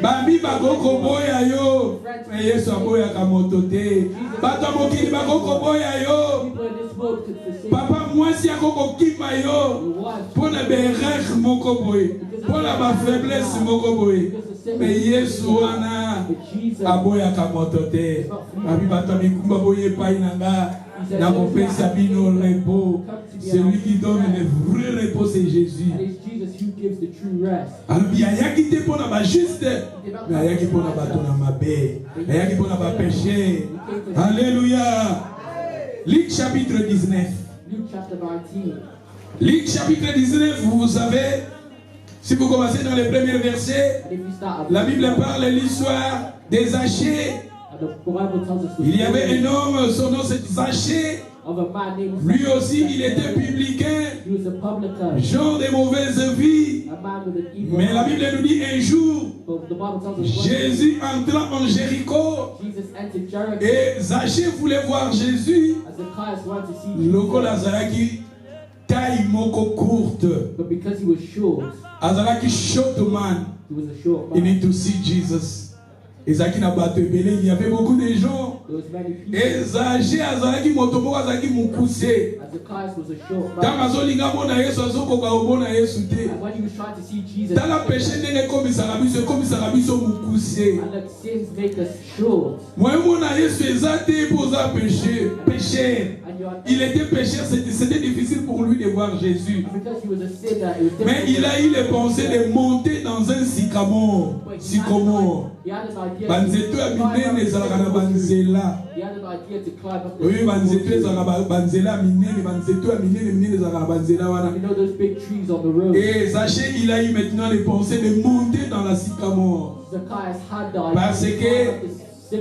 Bambi bakoko boya yo. Mais Yesu aboya kamoto te. Bato mokili bakoko boya yo. Papa mwasi akoko kima yo. Pona berere moko boy. Pona ba faiblesse moko boy. Mais Yesu wana aboya kamoto te. Babi bato mikumba boye pai nanga. Na kopesa bino repos. Celui qui donne le vrai repos c'est Jésus. Alors il y a qui te pona ba juste, mais il y a qui pona ba tona mabe, il y a qui pona ba péché. Alléluia. Luc chapitre 19. Luc chapitre 19, vous savez, si vous commencez dans les premiers versets, la Bible parle de l'histoire des Zachée. Il y avait un homme, son nom c'est Zachée. Lui aussi, il était publicain, genre de mauvaise vie. Mais la Bible nous dit un jour, Jésus entra en Jéricho et Zachée voulait voir Jésus. Loko Lazaraki, taille moko courte. Azaraki short man. You need to see Jesus. Il y avait beaucoup de gens. Et Zachée azalaki motobo azalaki mukuse. Dans azolinga mona Yesu azokoka obona Yesu te. Dans la péché ndenge komisaka biso mukuse. Moi mona Yesu ezate poza péché. Il était pécheur, c'était difficile pour lui de voir Jésus. Mais il a eu les pensées de monter dans un sycamore. Banzeto ya minene ezalaka na banzela. Oui, banzeto ezalaka banzela minene, banzeto ya minene ezalaka na banzela wana. Et Zachée, il a eu maintenant les pensées de monter dans la sycamore. Parce que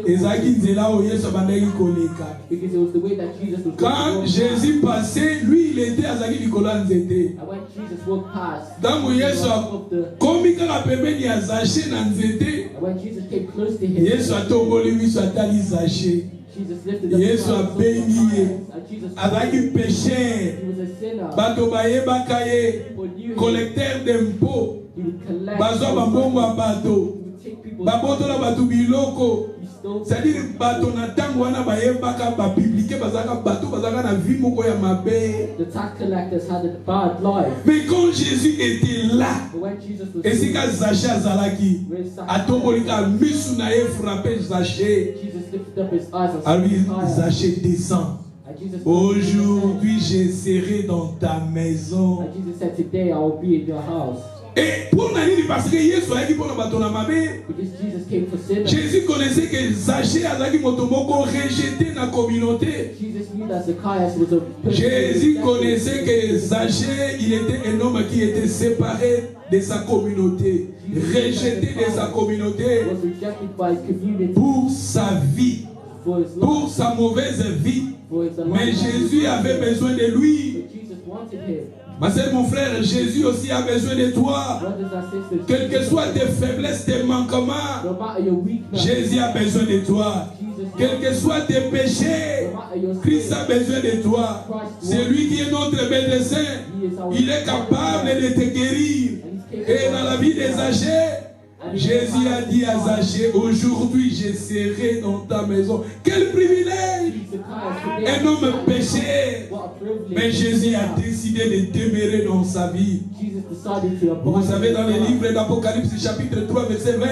ezalaki nzela oyo Yesu abandaki koleka. Quand Jésus passait, lui il était azalaki likolo ya nzete. Ntango Yesu akomi kaka pembeni ya Zachée na nzete, Yesu atomboli miso atali Zachée. Yesu abengi ye. Azalaki pécheur. Bato bayebaka ye collecteur d'impôts. Bazwa bambongo ya bato. Babotola bato biloko. C'est-à-dire bato na tango wana bayebaka ba publier bazaka bato bazaka na vie moko ya mabe. The tax collectors had a bad life. Mais quand Jésus était là, et si ka Zachée azalaki, atombolika misu na ye frappé Zachée. Alors Zachée descend. Aujourd'hui je serai dans ta maison. Jesus said, today I will be in your house. Et pour Nani, parce que Yesu a dit pour Jésus connaissait que Zachée a dit motomoko rejeté dans la communauté. Jésus connaissait que Zachée, il était un homme qui était séparé de sa communauté, rejeté de sa communauté pour sa vie, pour sa mauvaise vie. Mais Jésus avait besoin de lui Ma sœur, mon frère, Jésus aussi a besoin de toi. Brothers and sisters, Quelles que soient tes faiblesses, tes manquements, no matter your weakness, Jésus a besoin de toi. Quels que soient tes péchés, no matter your Christ sin, a besoin de toi. C'est lui qui est notre médecin. Il est capable de te guérir. Et dans la vie des âgés, Jésus a dit à Zachée, aujourd'hui je serai dans ta maison. Quel privilège! Un homme péché, mais Jésus a décidé de demeurer dans sa vie. Jesus decided to Vous abide savez, dans in le his livre d'Apocalypse, chapitre 3, verset 20,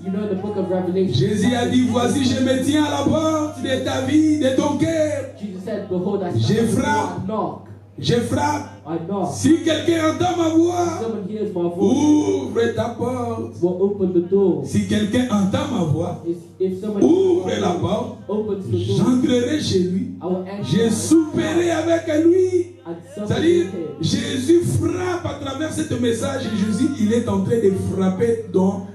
You know the book of Revelation. Jésus a dit, voici, je me tiens à la porte de ta vie, de ton cœur. Jesus said, Behold, I Je stand at the door frappe. and knock. Je frappe. I knock. Si quelqu'un entend ma voix, Someone hears my voice, ouvre ta porte. will open the door. Si quelqu'un entend ma voix, If someone ouvre hears my la voice, porte. opens the door, J'entrerai chez lui. I will enter Je souperai avec lui. and sup C'est-à-dire, with him. Jésus frappe à travers ce message. Jésus, il est en train de frapper dans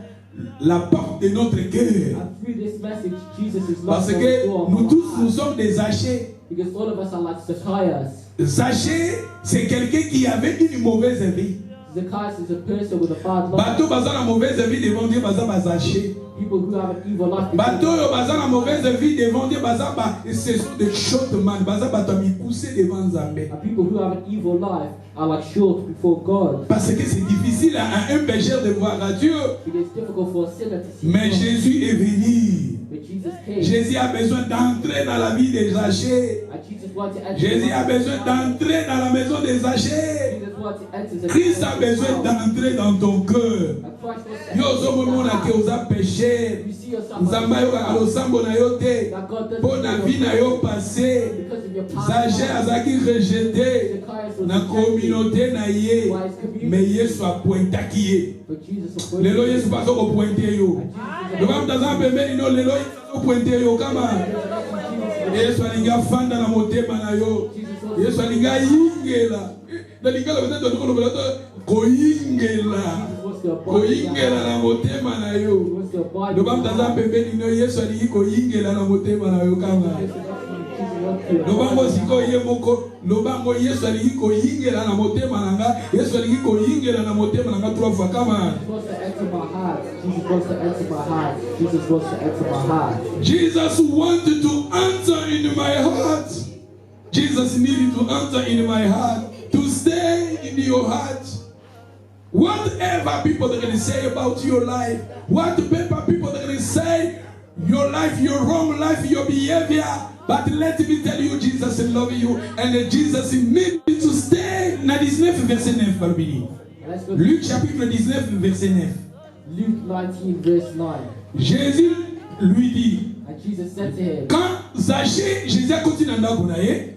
la porte de notre cœur. And through this message, Jesus is Parce knocking on the que door of nous our tous, nous hearts. sommes des Zachée. Because all of us are like Zacchaeus. Zachée, c'est quelqu'un qui avait une mauvaise vie. Zacchaeus is a person with a bad life. Bateau baza la mauvaise vie devant Dieu, baza ba Zachée. People who have an evil life. Bateau yo baza la mauvaise vie devant Dieu, baza ba, ce sont des short man, baza bato mi pousser devant Nzambe. And people who have an evil life are like short before God. Parce que c'est difficile à un pécheur de voir à Dieu. It is difficult for a sinner to see Mais God. Jésus est venu. But Jesus came. Jésus a besoin d'entrer dans la vie des Zachée. And Jesus wanted to enter. Jésus a besoin d'entrer dans la maison des Zachée. Jesus wanted to enter the Christ a besoin d'entrer dans ton cœur. And Christ wants to Yo enter zo into mona your ke heart. oza péché. You see yourself Nzamba yo kaka losambo na yo te. that God doesn't Po na know vie na your yo passé. because of your Zachée past. azaki rejeté Zacchaeus was na rejected communauté na ye. by his community. Mais Yesu apointaki ye. But Jesus appointed Lelo him. Yesu bazo kopointe yo. Loba mtaza pembeni no lelo Yesu pointe yo kama. Yesu alingi afanda na motema na yo. Yesu alingi ayingela. Na lingala beza to kolobela to koyingela. Koyingela na motema na yo. Loba mtaza pembeni no Yesu alingi koyingela na motema na yo kama. Lobango siko ye moko. Lobango Yesu alingi koyingela na motema na nga. Yesu alingi koyingela na motema na nga 3 fois kama. Jesus wants to enter my heart. Jesus wants to enter my heart. Jesus wants to enter my heart. Jesus wanted to enter into my heart. Jesus needed to enter in my heart, to stay in your heart. Whatever people are going to say about your life, whatever people are going to say, your life, your wrong life, your behavior, but let me tell you, Jesus loves you, and Jesus needs to stay. Na 19 verset 9, Barbini. Let's go to Luc chapitre 19 verset 9. Luke 19 verse 9. Jésus lui dit, And Jesus said to him, quand Zachée, Jésus a continué à ndakunaye.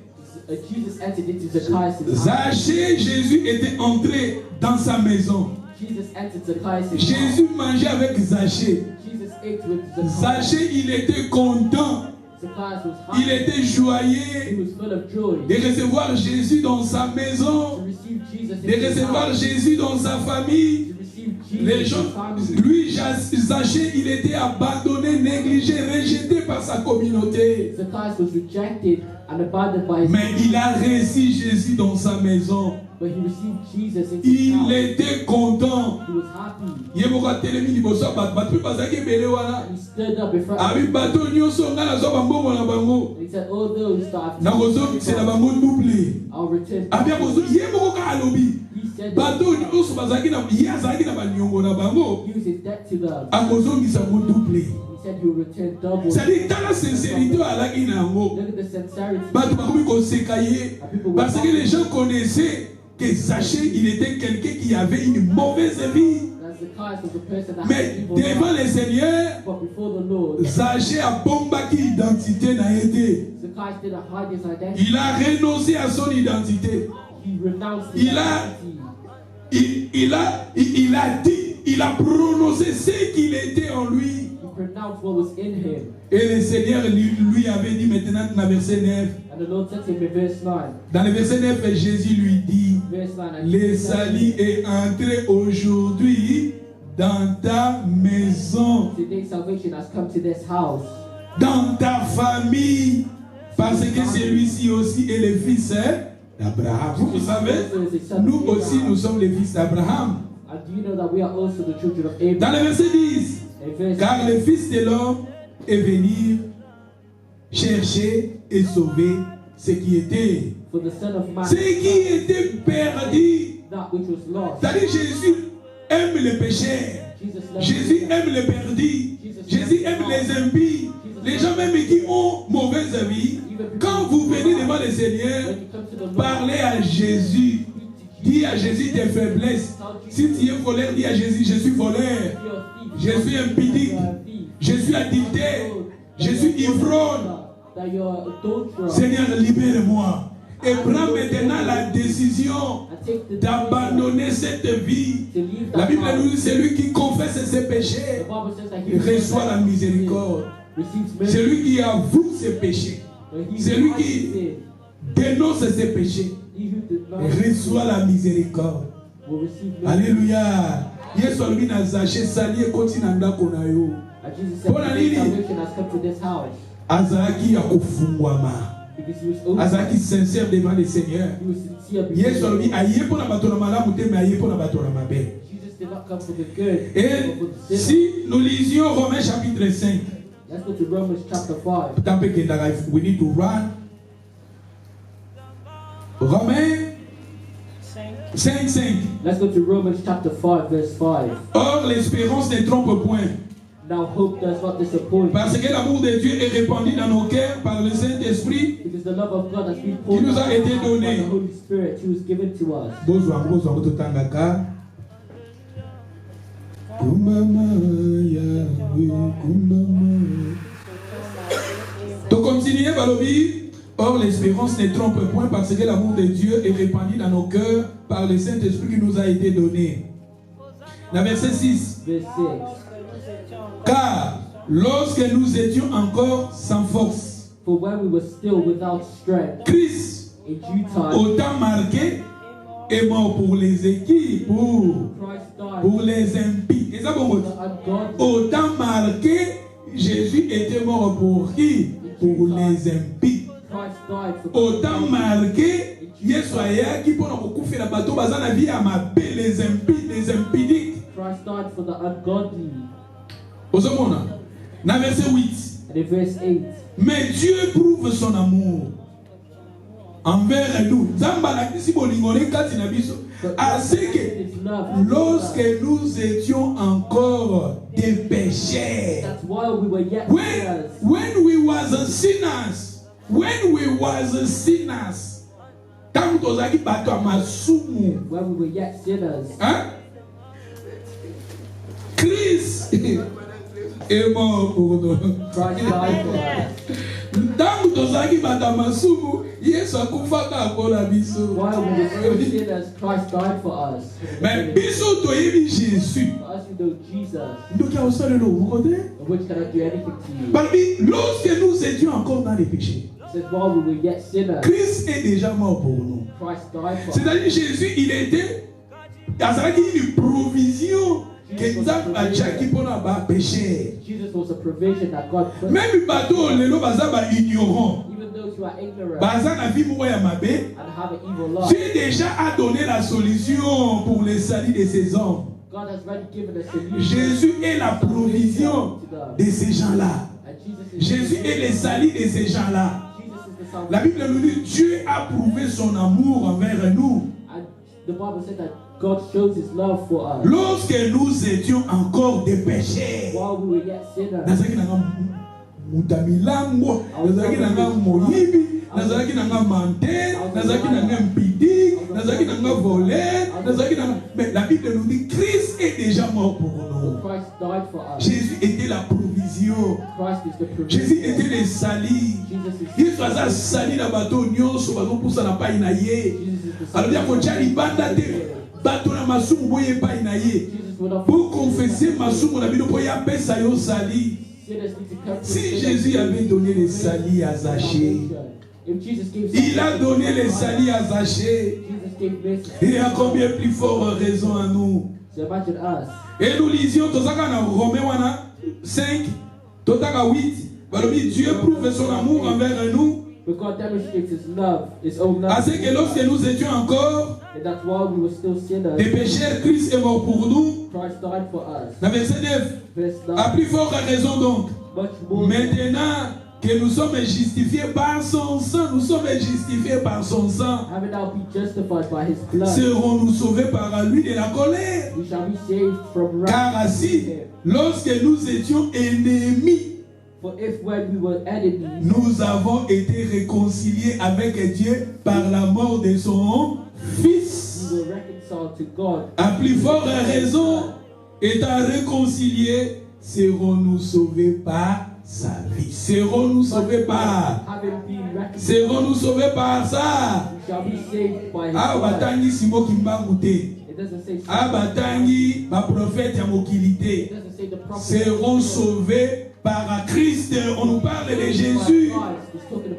Jesus entered into Zacchaeus' house. Zachée, Jésus était entré dans sa maison. Jesus entered Zacchaeus' house. Jésus mangeait avec Zachée. Jesus ate with Zacchaeus. Zachée, il était content. Zacchaeus was Il happy. était He joyeux was full of joy de recevoir Jésus dans sa to maison, receive Jesus de into his recevoir house. Jésus dans sa famille. To receive Jesus Les in gens, his family. lui, Zachée, il était abandonné, négligé, rejeté par sa communauté. Zacchaeus was rejected and abandoned by his Mais il a reçu Jésus dans sa maison. but he received Jesus into his Il house. était content. He was happy. Ye moko atelemi liboso ya bato bato mpe bazalaki ebele wana. And he stood up in front of Abi them. bato nyonso ngai nazwa bambongo na bango. And he said, all those that have Nakozongisela bango double. I'll return. Abi ye moko kaka alobi. He said Bato that nyonso bazalaki na ye azalaki na baniongo na bango. he was in debt to them. Akozongisa ngo double. He said he will return double. C'est-à-dire tala sincérité oyo alaki na yango. Look at the sincerity. Bato bakomi koseka ye. Parce que les gens connaissaient que Zachée, il était quelqu'un qui avait une mauvaise vie. That Zacchaeus was a person that had Mais evil devant life. le Seigneur, But before the Lord, Zachée a bombaki identité na été. Zacchaeus didn't hide his identity. Il a renoncé à son identité. He renounced his Il a- identity. Il a dit, il a prononcé ce qu'il était en lui. He pronounced what was in him. Et le Seigneur lui avait dit maintenant dans le verset 9. And the Lord said to him in verse 9, Dans le verset 9, Jésus lui dit, verse 9, and le Jesus said to salut him, est entré aujourd'hui dans ta maison, today salvation has come to this house, dans ta famille, parce que celui-ci aussi est le fils d'Abraham. Vous savez, nous aussi, nous sommes les fils d'Abraham. And do you know that we are also the children of Abraham? Dans le verset 10, In verse car le Fils de l'homme est venu chercher et sauver ce qui était. for the Son of Man, Ce qui était perdu. that which was lost. C'est-à-dire Jésus aime les pécheurs. Jesus loved Jésus sinners. aime les perdus. Jésus aime les impies. Les gens même qui ont mauvaise vie. Quand vous venez devant le Seigneur, When you come to the Lord, parlez à Jésus. Dis à Jésus tes faiblesses. Si tu es voleur, dis à Jésus, je suis voleur. you're a thief. Je suis impudique. You're a thief. Je suis adultère. Je suis ivrogne. That you're an adulterer. Seigneur, libère-moi. Et prends maintenant la décision And take the d'abandonner cette vie. to leave La that Bible nous life. dit, celui qui confesse ses The péchés Bible says that he reçoit la miséricorde. receives mercy. Celui qui avoue ses péchés, But he celui who qui hides sin, dénonce ses péchés, he who denies reçoit la miséricorde. will receive mercy. Alléluia. Yesu alobi na zache sali ekoti na ndako na yo. And Jesus said, Paul "Today alili. salvation has come to this house." Azalaki ya kofungwama. Because he was open. Azalaki sincère devant le Seigneur. He was sincere. before Yesu the alobi Lord. aye mpo na bato na malamu te, mais aye mpo na bato na mabe. Jesus did not come for the good, Et but for the sinner. si nous lisions Romains chapitre 5, Let's go to Romans chapter 5. tant que we need to run. Romains 5:5. Let's go to Romans chapter 5, verse 5. Or l'espérance ne trompe point, Now hope does not disappoint, parce que l'amour de Dieu est répandu dans nos cœurs par le Saint-Esprit. because the love of God has been poured Qui nous a out été by donné. the Holy Spirit who was given to us. Bozwa totangaka. Kumbama Yahweh, kumbama. To continuer balobi. Or l'espérance ne trompe point, parce que l'amour de Dieu est répandu dans nos cœurs par le Saint-Esprit qui nous a été donné. La verset 6. Verse 6. Car lorsque nous étions encore sans force, For when we were still without strength, Christ, in due time, au temps marqué, est mort pour les équipes, Christ died pour les impies. Et ça, for bon, the ungodly. au temps marqué, Jésus était mort pour qui? Pour les impies. Christ died for Au the temps ungodly. marqué, Yesu ayaki mpona kokufela bato baza na vie ya mabe, les impies, les impudiques. Christ died for the ungodly. Ozomona, na verset 8. And in verse 8, Mais Dieu prouve son amour envers nous. Zamba lakisi bolingo ne kati na biso. Assez que His love, lorsque nous étions encore des pécheurs, that's why we were yet sinners. when we was sinners, tant tozaki bato ya masumu, When we were yet sinners, hein? Christ est mort pour nous. Christ died for us. Ntango tozalaki bato ya masumu, Yesu akufaka akola biso. While we were still sinners, Christ died for us. Mais biso toyebi Jésus. For us who know Jesus, Ndoki aosalelo okote? of which cannot do anything to you. Parmi, lorsque nous étions encore dans les péchés, It says, while we were yet sinners, Christ est déjà mort pour nous. Christ died for us. C'est-à-dire Jésus, il était, azalaki une provision que Nzambe atiaki mpona bapéché. Jesus was a provision that God put. Même bato lelo baza ba ignorant, Even those who are ignorant baza na vie moko ya mabe, and have an evil life, Dieu déjà a donné la solution pour le salut de ces hommes. God has already given us a new Jésus est la provision de ces gens-là. And Jesus is Jésus est le salut de ces gens-là. Jesus is the salvation. La Bible nous dit Dieu a prouvé son amour envers nous. And the Bible said that God shows His love for us Lorsque nous étions encore des pécheurs. while we were yet sinners. Nazalaki nanga mutamilango, nazalaki nanga moyibi, nazalaki nanga menteur, nazalaki nanga impudique, nazalaki nanga voleur, nazalaki nanga... Mais la Bible nous dit Christ est déjà mort pour nous. Christ died for us. Jésus était la provision. Christ is the provision. Jésus était le sali. Jesus is Yesu aza sali na bato nyonso bazopusa na pai na ye. Jesus is the Alors ya kotia libanda te bato na masumu boye pai na ye. Jesus will not Pour confesser masumu na bino po ya pesa yo sali. sinners need to come to Si the Jésus avait donné le sali à Zachée, if Jesus gave il a donné le sali à Zachée. Jesus gave mercy. Il y a combien plus fort raison à nous? So imagine us. Et nous lisions Tozaka na Romains wana 5, Totaka 8. Balobi Dieu prouve son amour envers nous But God demonstrates His love, His own love. À ce que lorsque nous étions encore And that's why we were still sinners. des pécheurs, Christ est mort pour nous. Christ died for us. Dans verset 9, Verse à 9. plus forte raison donc, Much more. maintenant que nous sommes justifiés par son sang, nous sommes justifiés par son sang, Having now been justified by His blood, serons-nous sauvés par lui de la colère. we shall be saved from Car wrath. ainsi, lorsque nous étions ennemis, For if when we were enemies, nous avons été réconciliés avec Dieu par la mort de son Fils. we were reconciled to God, À plus forte raison, étant réconciliés, serons-nous sauvés par sa vie. Serons-nous sauvés par. having been reconciled, Serons-nous sauvés par ça. we shall be saved by His Ah, blood. batangi simo kimbangu te. It doesn't say Ah, batangi ma prophète ya mokili It te. doesn't say the prophet Seront sauvés par Christ. On nous parle de Jésus.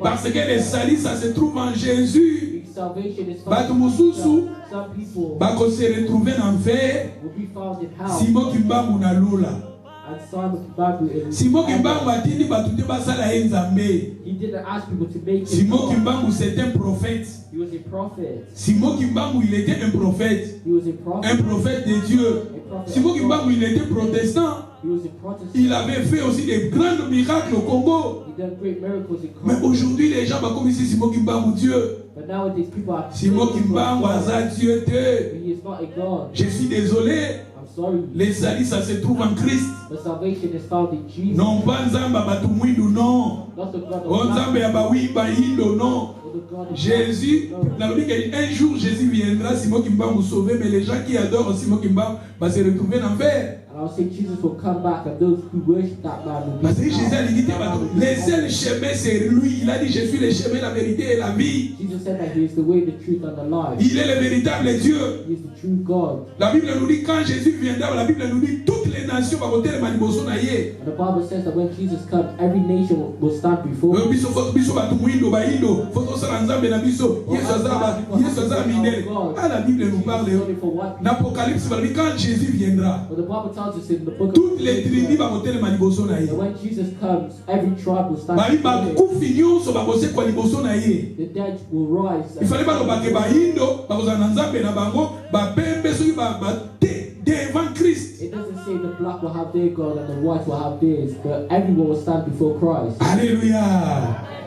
Parce que le salut, ça se trouve en Jésus. Salvation is Bato found in mosusu, Himself. Some people bako se retrouver en enfer. will be found in hell. Simo kimbangu na lula. And Simon Kibabu in Simo kimbangu atindi bato te basala ye nzambe. he didn't ask people to make him Simon God. Kimbangu c'est un prophète. He was a prophet. Simon Kimbangu il était un prophète. He was a prophet. Un prophète de Dieu. A prophet Simon of God. Kimbangu il était protestant. He was a Protestant. Il avait fait aussi des grands miracles au Congo. He done great miracles in Mais Congo. aujourd'hui les gens comme ici Simon Kimbangu Dieu. But nowadays people are Simon Kimbangu aza Dieu te. He is not a God. Je suis désolé. I'm sorry. Les salis ça se trouve en Christ. But salvation is found in Jesus. Non pas nzamba batu mwindu non. Not the God Oh of nzambe ya black bawi bayindo non. or the God of Jésus, black. la Bible dit un jour Jésus viendra, Simon Kimbangu sauver, mais les gens qui adorent Simon Kimbangu vont se retrouver en enfer. And I'll say Jesus will come back and those who worship that man will be Parce que Jésus a dit, found. le seul chemin c'est lui. Il a dit, je suis le chemin, la vérité et la vie. Jesus said that He is the way, the truth, and the life. Il est le véritable Dieu. He is the true God. La Bible nous dit, quand Jésus viendra, la Bible nous dit, toutes les nations vont voter le maniboso na ye. And the Bible says that when Jesus comes, every nation will stand before Him. Biso faut biso batu mwindo bayindo, faut que ça nzambe na biso. Yesu azaba mindele. Ah, la Bible nous parle. Sorry for what people. L'Apocalypse va dire, quand Jésus viendra, But the Bible tells us in the book toutes les of tribus vont voter le maniboso na ye. that when Jesus comes, every tribe will stand Bayi before Him. bakufi nyonso bakose kwa liboso na ye. The dead will rise. Il fallait balobake bayindo bakozala na nzambe na bango bapembe soki bate devant Christ. It doesn't say the black will have their God and the white will have theirs, but everyone will stand before Christ. Alléluia.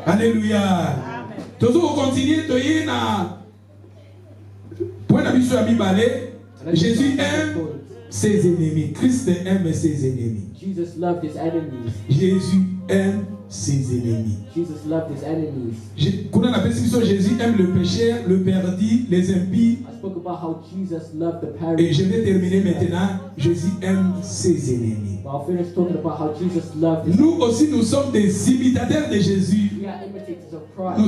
Alléluia. Tozo continuer toye na point na biso ya mibale. Jésus aime ses ennemis. Christ aime ses ennemis. Jesus loved His enemies. Jésus aime ses ennemis. Jesus loved His enemies. Kuna na pesi biso Jésus aime le pécheur, le perdu, les impies. I spoke about how Jesus loved the Et je parents. vais terminer maintenant. Jésus aime ses ennemis. But I'll finish talking about how Jesus loved His Nous aussi, nous sommes des imitateurs de Jésus. We are imitators of Nous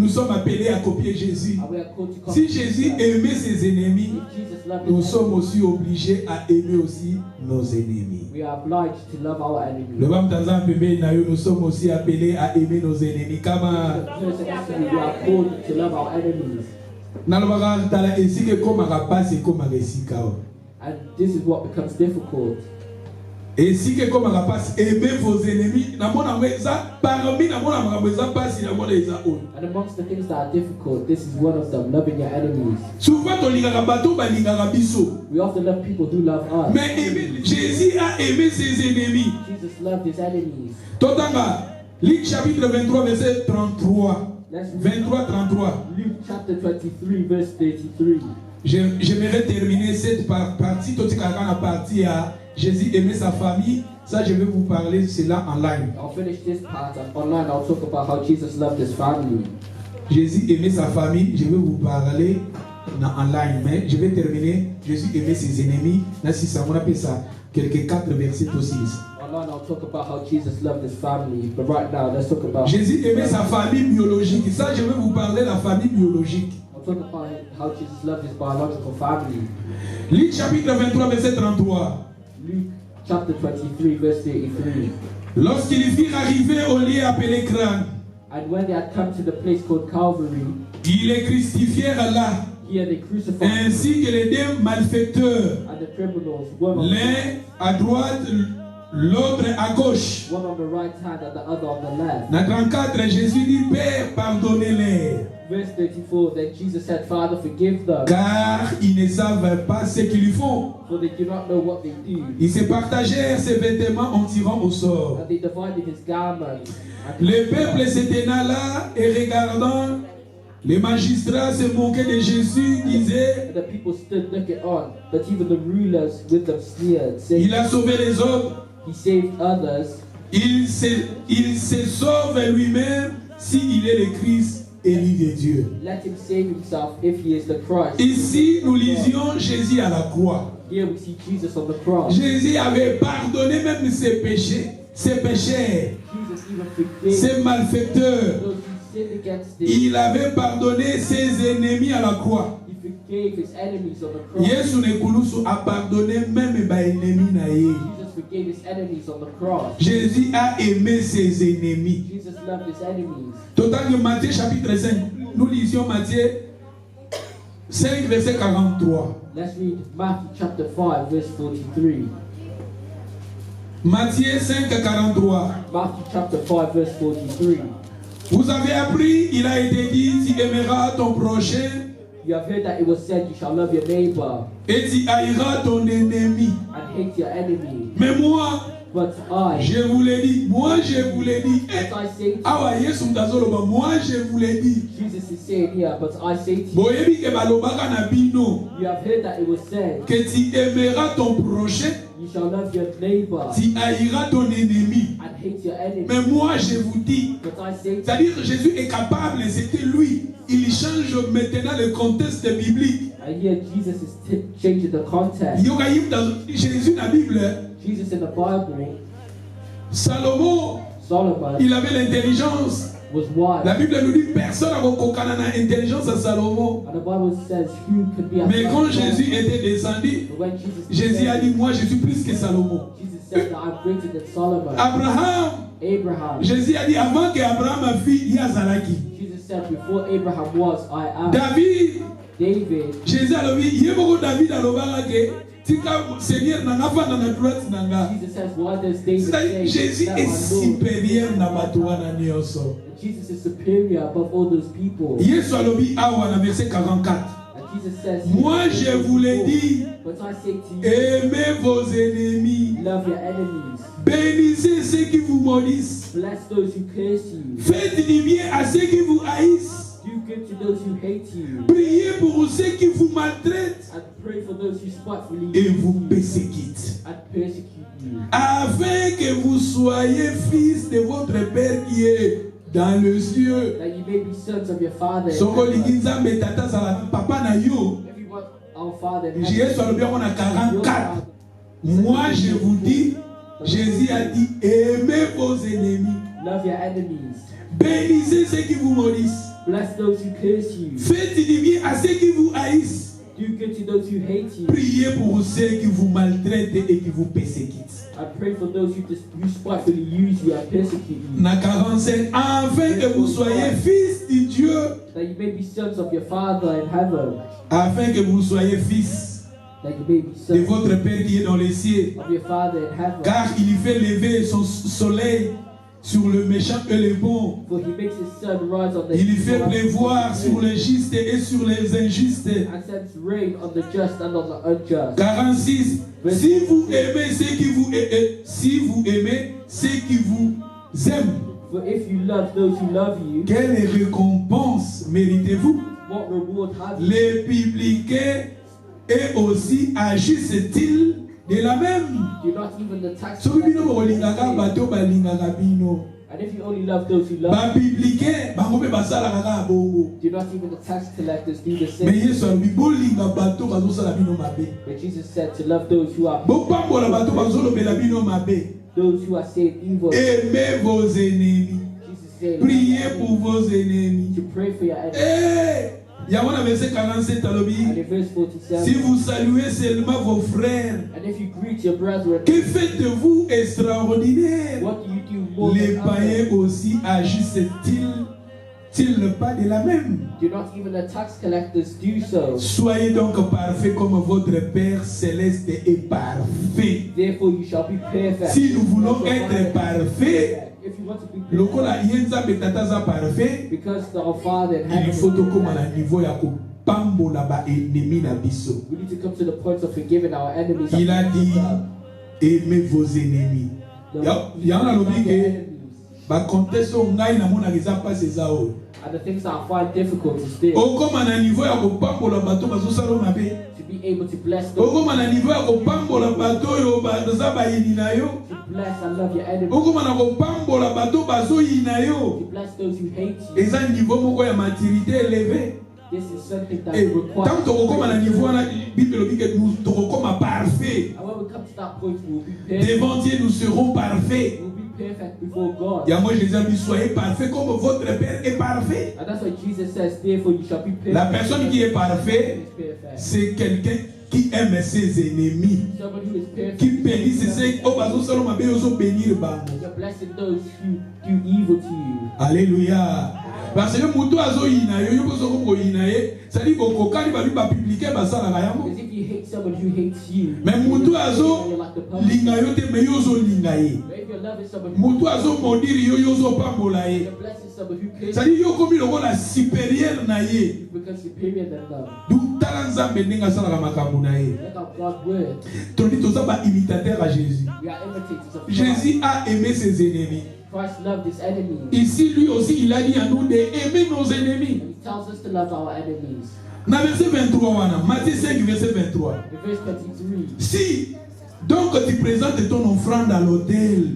Christ. sommes appelés à copier Jésus. And we are called to copy Si Jésus Jesus. aimait ses ennemis, If Jesus loved nous His sommes enemies, aussi obligés à aimer aussi nos ennemis. we are obliged to love our Le enemies. Bam Tanzan Bébé Nayo, nous sommes aussi appelés à aimer nos ennemis. Kama The person next to me, we are called to love our enemies. nalobaka tala esika ekomaka pasi ekomaka esika o. And this is what becomes difficult. Esika ekomaka pasi aimer vos ennemis. Namona ngo eza parmi namona makambo eza pasi namona eza oyo. And amongst the things that are difficult, this is one of them, loving your enemies. Souvent tolingaka bato balingaka biso. We often love people who love us. Mais Jésus a aimé ses ennemis. Jesus loved His enemies. Totanga, Luc chapitre 23, verset 33. Let's read 23-33. Luke chapter 23, verse 33. J'aimerais terminer cette partie. Totikaka na partie à Jésus aimait sa famille. Ça, je vais vous parler de cela en live. I'll finish this part and online I'll talk about how Jesus loved His family. Jésus aimait sa famille. Je vais vous parler en live. Mais je vais terminer. Jésus aimait ses ennemis. Là, si ça, on appelle ça quelques 4 versets aussi. Online I'll talk about how Jesus loved His family. But right now, let's talk about Jésus aimait sa famille biologique. Ça, je vais vous parler de la famille biologique. I'll talk about how Jesus loved His biological family. Luc chapitre 23, verset 33. Luke chapter 23, verse 33. Lorsqu'ils firent arriver au lieu appelé Crâne, And when they had come to the place called Calvary, ils les crucifièrent là, here they crucified him, ainsi que les deux malfaiteurs, and the criminals, one on l'un à droite l'autre à gauche. one on the right hand and the other on the left. Dans 34, Jésus dit, Père, pardonnez-les, Verse 34, then Jesus said, Father, forgive them, car ils ne savent pas ce qu'ils font. for they do not know what they do. Ils se partagèrent ses vêtements en tirant au sort. And they divided his garments. And Le peuple se tenant là et regardant, les magistrats se moquaient de Jésus, disaient, the people stood looking on, but even the rulers with them sneered, saying, il a sauvé les autres, He saved others. il se sauve lui-même s'il est le Christ élu de Dieu. Let him save himself if he is the Christ. Ici, nous lisions Jésus à la croix. Here we see Jesus on the cross. Jésus avait pardonné même ses péchés, ses pécheurs, Jesus even forgave ses malfaiteurs. those who sinned against him. Il avait pardonné ses ennemis à la croix. He forgave his enemies on the cross. Yesu nekulusu a pardonné même ba ennemis na ye. Jesus forgave his enemies on the cross. Jésus a aimé ses ennemis. Jesus loved his enemies. Total de Matthieu chapitre 5. Nous lisions Matthieu 5 verset 43. Let's read Matthew chapter 5 verse 43. Matthieu 5 43. Matthew chapter 5 verse 43. Vous avez appris, il a été dit, tu aimeras ton prochain You have heard that it was said, You shall love your neighbor et tu haïras ton ennemi. and hate your enemy. Mais moi, But I, je vous l'ai dit. Moi, je vous l'ai dit. but I say to you, Awa Yesu mtazoloba. Moi, je vous l'ai dit. Jesus is saying here, but I say to you, Boyebi ke balobaka na bino. you have heard that it was said, Que tu aimeras ton prochain, You shall love your neighbor tu haïras ton ennemi. and hate your enemy. Mais moi, je vous dis, But I say to you, c'est-à-dire que Jésus est capable, c'était lui. Il change maintenant le contexte biblique. and here Jesus is changing the context. Yoka yim dans Jésus dans la Bible, Jesus in the Bible, Salomon, Solomon il avait l'intelligence. was wise. La Bible nous dit personne n'a kokana na intelligence à Salomon. And the Bible says, Who could be as Mais like quand God? Jésus était descendu, But when Jesus Jésus a descended, dit moi je suis plus que Salomon. Jesus said that I'm greater than Solomon. Abraham, Abraham. Jésus a dit avant que Abraham a fait Yazalaki. Jesus said, Before Abraham was, I am. David, David. Jésus a dit yeboko David alobaka ke tika Seigneur na nafanda na droite nanga. Jesus says, Why does David say Jésus that est my Lord? supérieur na bato wana nyonso. Jesus is superior above all those people. Yesu alobi awa na verset 44. And Jesus says, Moi je vous l'ai dit, But I say to you, aimez vos ennemis, love your enemies. bénissez ceux qui vous maudissent, Bless those who curse you. faites du bien à ceux qui vous haïssent, Do good to those who hate you. priez pour ceux qui vous maltraitent And pray for those who spitefully et use vous you persécutent, and persecute you. afin que vous soyez fils de votre Père qui est dans le cieux. That you may be sons of your Father in Soko heaven. lingi nzambe tata zala papa na yo. Everyone, our Father in Jésus heaven. alobi yango na Your 44. Father. Moi je vous dis, Jésus a dit, aimez vos ennemis, Love your enemies. bénissez ceux qui vous maudissent, Bless those who curse you. faites du bien à ceux qui vous haïssent, Do good to those who hate you. priez pour ceux qui vous maltraitent et qui vous persécutent. And pray for those who spitefully use you and persecute you. Na 45, afin que vous soyez fils de Dieu, That you may be sons of your Father in heaven. afin que vous soyez fils That you may be de sons votre Père qui est dans les cieux, of your Father in heaven. car il fait lever son soleil sur le méchant et le bon. For he makes his sun rise on the Il fait evil and pleuvoir the sur good, les justes et sur les injustes. and sends rain on the just and on the unjust. 46. Si vous aimez ceux qui vous si vous aimez ceux qui vous aiment, For if you love those who love you, quelle récompense méritez-vous? what reward have you? Les publicains et aussi agissent-ils de la même? Do not even the tax Soki bino collectors bolingaka do the bato balingaka bino. same. And if you only love those who love Ba publicain bango mpe basalaka kaka bongo. you, do not even the tax collectors do the Mais same. Yesu alobi bolinga bato bazosala bino mabe. But Jesus said to love those who are Bopambola bato bazolobela bino mabe. those who are saying evil. Aimez vos ennemis. Jesus said Priez pour vos ennemis. to pray for your enemies. Eh, Yahweh a verset 47 And alobi, in verse 47, si vous saluez seulement vos frères, and if you greet your brethren, que faites-vous extraordinaire? what do you do more Les than païens others? aussi agissent-ils ne pas de la même. Do not even the tax collectors do so. Soyez donc parfaits comme votre Père céleste est parfait. Therefore you shall be perfect. Si nous voulons As your être Father is parfaits, perfect. If you want to be lokola perfect, yenza betataza parfait, because our Father in il heaven faut is tokoma na perfect, niveau ya kopambola ba ennemi na biso. we need to come to the point of forgiving our enemies. Il a dit, aimez vos ennemis. Ya na lobi ke ba contexte ngai na mona eza pas eza o. And the things that I find difficult is this, Okoma na niveau ya kopambola bato bazosala mabe. to be able to bless those, Okoma na niveau ya kopambola bato yo baza bayini na yo. to bless and love your enemies, Okoma na kopambola bato bazoyina to yo. bless those who hate you. Eza niveau moko ya maturité élevée. This is something that Et requires. tant tokokoma na niveau wana Bible lobi ke nous tokokoma parfait. And when we come to that point, we will be perfect. Devant Dieu nous serons parfaits. We will be perfect before God. Et moi Jésus a dit soyez parfaits comme votre Père est parfait. And that's why Jesus says, therefore you shall be perfect. La personne qui est parfaite, Is perfect. c'est quelqu'un qui aime ses ennemis, Someone who is perfect. qui bénit ses oh bazo salo mabe ozo bénir bango. You're blessing those who do evil to you. Alléluia. Parce que mutu azo yina yo yo bozo ko yina ye, ça dit boko kali ba bi ba publier ba sala ga yango. Because if you hate someone who hates you, Mais mutu azo you're like the person. linga yo te me yo zo linga ye. But if you're loving someone who Mutu azo modiri yo yo zo pambola ye. you're blessing someone who cares Ça dit yo komi lokola supérieur na ye. because superior than them. Du tala nzambe ndenge asalaka makambo na ye. Look at God's word. Tandis toza ba imitateur à Jésus. We are imitators of Jésus Christ. a aimé ses ennemis. Christ loved his enemies. Ici, lui aussi, il a dit à nous d'aimer nos ennemis. And he tells us to love our enemies. Dans verset 23, wana, Matthieu 5, verset 23. In verse 23, Si, donc tu présentes ton offrande à l'autel,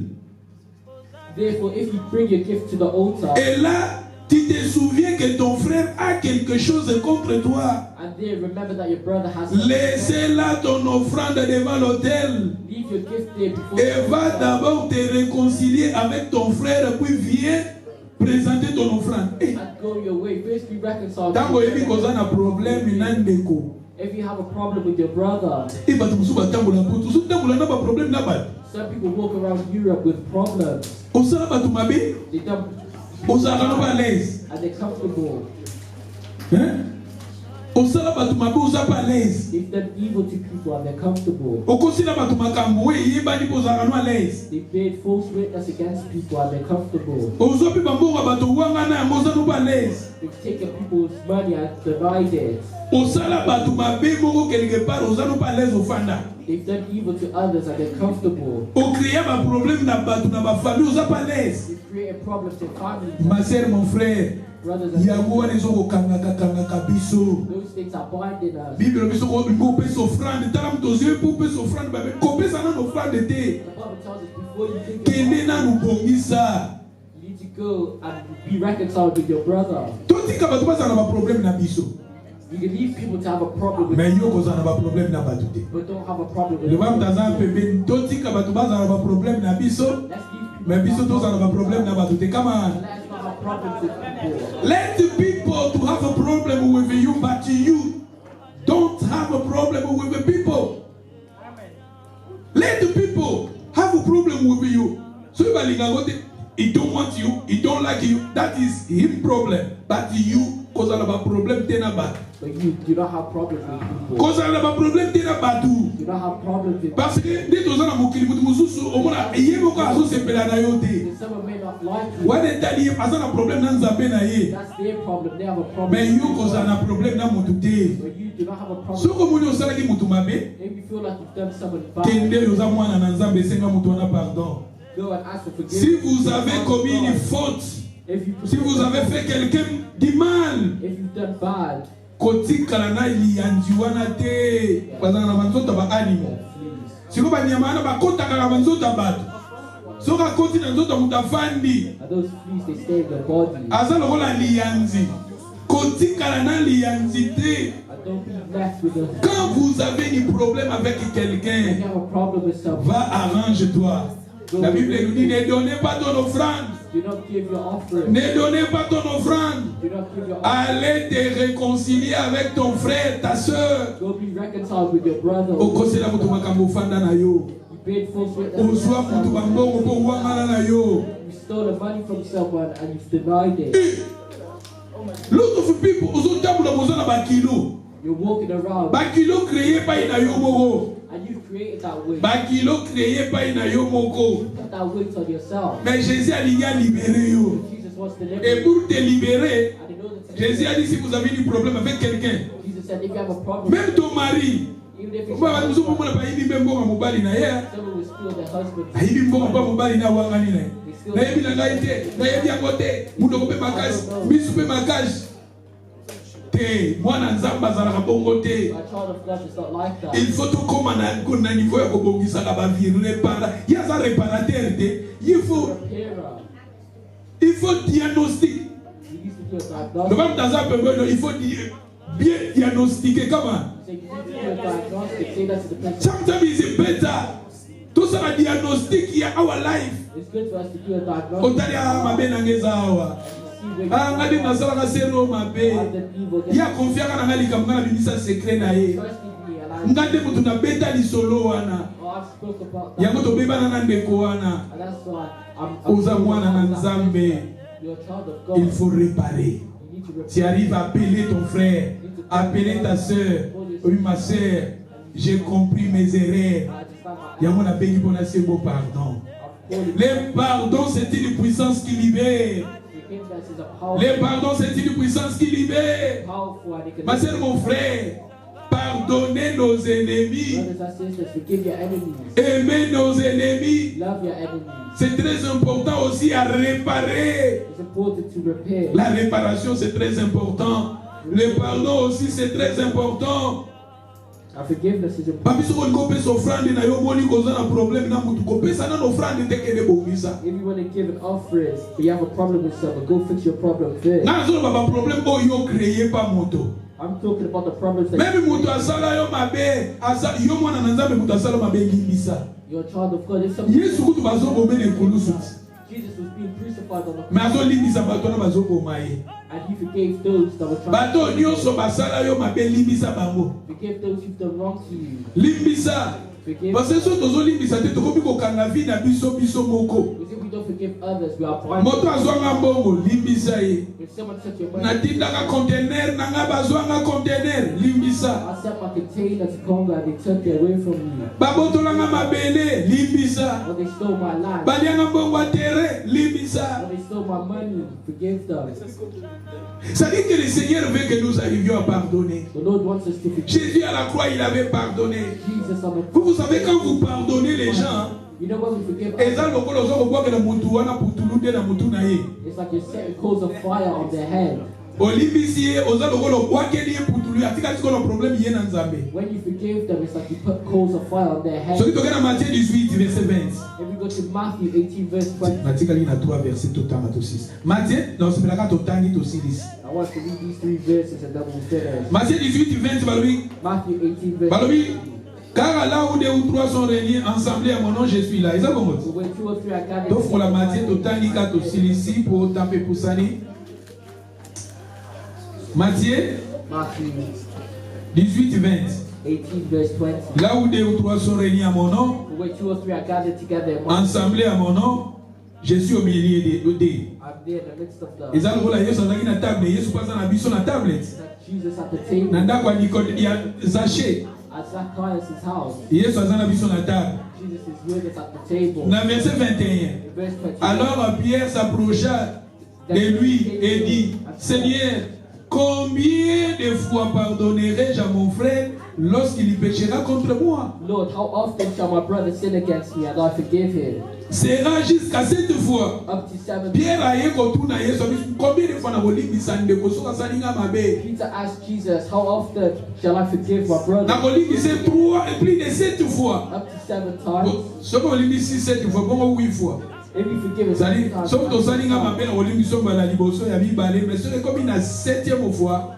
therefore if you bring your gift to the altar, et là, tu te souviens que ton frère a quelque chose contre toi, and there remember that your brother has laissez là ton offrande devant l'autel, leave your gift there before et the va altar, d'abord te réconcilier avec ton frère, puis viens présenter ton offrande. Eh, and go your way. First be reconciled. tango to yebi your koza na problème na ndeko. If you have a problem with your brother, Et bato musu batambola mputu, so tambola na ba problème na bato. some people walk around Europe with problems. Osala bato mabe, They don't, osala no ba à l'aise. and they're comfortable. Hein? Osala bato mabe, oza pas à l'aise. They've done evil to people and they're comfortable. Okosila bato makambo, we yebani pozala no à l'aise. They bear false witness against people and they're comfortable. Ozopi bambonga bato wanga na yango oza no ba à l'aise. They've taken people's money and denied it. Osala bato mabe moko quelque part, oza no ba à l'aise ofanda. They've done evil to others and they're comfortable. Ocréer ba problème na bato na ba famille, oza pas à l'aise. They've created problems in families, Ma sœur, mon frère, brothers and yango wana ezokokangaka biso. those things are binding us. Bible biso ko opesa offrande, tala mtu ozo po opesa offrande babe, kopesa na offrande te. The Bible tells us before you think Kende about na lubongisa. it, you need to go and be reconciled with your brother. Totika bato bazala na ba problème na biso. You can leave people to have a problem with Mais you, yo kozala na ba problème na bato te. but don't have a problem with Le ba mtaza others. pembeni, totika bato bazala na ba problème na biso. Let's leave people Mais biso to tozala na ba problème na bato te. Come on. let's not have problems with people. Let the people to have a problem with you, but you don't have a problem with the people. Let the people have a problem with you. So if he don't want you, he don't like you, that is his problem. But you, cause I have a problem, then about. But you do not have problems with people. Cause I have a problem, then about. You don't have problems with Parce que dès que vous avez mokili mutu mususu omona yebo ka azo sepela na yo te. someone may not like you. Wana tali asa na problem na nzambe na ye. That's their problem. They have a problem. Mais with yo you. cause na problem na mutu te. But you do not have a problem. Soko moni osalaki mutu mabe, If you feel like you've done someone bad, kende yoza mwana na nzambe senga mutu wana pardon. go and ask for forgiveness. Si vous avez commis une faute, si vous avez fait quelqu'un du mal, if you've done bad, kotikala na liyanzi wana te. Bazana na banzota ba animal. please. Siko ba nyama na bakotaka na banzota bato. Soka koti na nzota mutafandi. And those fleas, they stay in the body. Aza lokola liyanzi. Kotikala na liyanzi te. And don't be left with them. Quand vous avez un problème avec If quelqu'un, you have a problem with someone, va arrange-toi. La Bible nous dit ne donnez pas ton offrande. do not give your offering. Ne donnez pas ton offrande. Do not give your offering. Allez te réconcilier avec ton frère, ta soeur. Go be reconciled with your brother. Okosela mutu makambo fanda na yo. You paid false witness Ozwa against mutu someone. bambongo po wangala na yo. You stole the money from someone and you've denied it. Lot of people also tabula besoin na bakilo. You're walking around Bakilo créé par ina yo moko. and you've created that weight. Bakilo créé par ina yo moko. Put that weight on yourself. Mais Jésus a dit libérer yo. Jesus wants to Et liberate. pour te libérer, And in order to Jésus a dit si vous avez un problème avec quelqu'un, Jesus said, if you have a problem, même ton mari, even if it's on va nous comprendre pas il même bon mobali na ya. someone will steal their husband, Ayibi mbongo pa mobali na wangani na. they steal Na yebi na ngai te, na yebi yango te, mundo ko pe makasi, bisu pe makasi. Te, mwana nzamba azalaka bongo te. a child of God is not like that. Il faut koma na niveau ya kobongisaka bavire repara. Il y a un réparateur te. Il faut diagnostic. You need to do a Le diagnostic. même dans un peu, il faut bien diagnostiquer comment. So you need to do a diagnostic. Say that to the person. Sometimes it's better. Tout ça la diagnostic il y a our life. It's good for us to do a diagnostic. Otali mabe na ngeza awa. See where Ah ngadi nasala ka sero mabe. are the evil Il y a confiance na ngali kam ngana bimisa secret na ye. Trust in me, and I Ngade mutu na beta li solo wana. I've spoken about that. Yango to beba na ndeko wana. And that's why I'm Oza mwana na nzambe. You're a child of God. Il faut réparer. You need to repair. Tu arrives à appeler ton frère, appeler ta soeur. Oui, ma soeur, j'ai compris mes erreurs. I understand my Yamona béni pour la beau pardon. I'm calling. Le pardon, c'est une puissance qui libère. Forgiveness is a powerful, Le pardon, c'est une puissance qui libère. powerful, and it can Ma soeur, mon frère, pardonnez nos ennemis. brothers and sisters, forgive your enemies. Aimez nos ennemis. Love your enemies. C'est très important aussi à réparer. It's important to repair. La réparation, c'est très important. Le pardon aussi, c'est très important. And forgiveness is important. Babiso ko kopesa offrande na yo moni koza na problème na mutu kopesa na offrande te kende bongisa. If you want to give an offering, but you have a problem with someone, go fix your problem first. Na zo baba problème oyo créé pas moto. I'm talking about the problems that Même mutu asala yo mabe, asa yo mwana na nzambe mutu asala mabe limbisa. you're a child of God. If something, Yesu kutu bazo bombe ne kulusu. Jesus was being crucified on the Mais cross, azo limbisa bato na bazo bomaye. and he forgave those that were trying Bato to nyonso basala yo mabe limbisa bango. forgive those who've done wrong to you. Limbisa. Forgive. Parce que so tozo limbisa te tokomi kokanga vi na biso moko. Because if we don't forgive others, we are blind. Moto azwanga mbongo limbisa ye. If someone touch your money, Natindaka container nanga bazwanga container limbisa. I sent my container to Congo and they took it away from me. Babotolanga mabele limbisa. Or they stole my land. Balianga mbongo terre limbisa. Or they stole my money. Forgive them. Ça dit que le Seigneur veut que nous arrivions à pardonner. The Lord wants us to forgive. Jésus à la croix, il avait pardonné. Jesus on the Vous savez, quand vous pardonnez les gens, You know when we forgive et ça, others, le kolo zo ko na mutu wana putulude na mutu na ye. it's like you're setting coals of fire on their head. Olimbisi oza le kolo kwake ni putulu atika tiko na problème yé na nzambe. When you forgive them, it's like you put coals of fire on their head. Soki toke na Matthieu 18 verset 20. If we go to Matthew 18 verse 20, Natika li na 3 verset totanga to 6. Matthieu, non c'est pelaka totangi to 6. I want to read these 3 verses and then we'll finish. Matthieu 18 20 balobi. Matthew 18 verse Balobi 20. car là où 2 ou 3 sont réunis ensemble à mon nom, je suis là. Ils ont comment? So when 2 or 3 are gathered, Donc pour la Matthieu totangi ka to silisi pour taper pour sani. Matthieu Matthew 18 20. 18 verse 20. Là où 2 ou 3 sont réunis à mon nom, For when 2 or 3 are gathered together, in my name, ensemble à mon nom, je suis au milieu des. I'm there in the midst of them. Ils ont Yesu azaki na table, Yesu paza na biso na tablette. Like Jesus at the table Na ndako ya Nicodème ya Zaché. at Zacchaeus' house. Yesu aza na biso na table. Jesus is with us at the table. Na verset 21. In verse 21. Alors Pierre s'approcha de lui et dit, Seigneur, combien de fois pardonnerai-je à mon frère lorsqu'il péchera contre moi? Lord, how often shall my brother sin against me and I forgive him? Sera jusqu'à 7 fois. Up to 7. Pierre aye kotuna Yesu combien de fois na kolimbisa ndeko soka salinga mabe? Peter asked Jesus, how often shall I forgive my Na brother? kolimbisa 3 et plus de 7 fois. Up to 7 times. Soki olimbisi 7 fois, bongo 8 fois. If you forgive us Zali, 7 times, soki tosalinga up to 7 mabe na kolimbisa mbala liboso ya mibale, mais soki komi na 7e fois,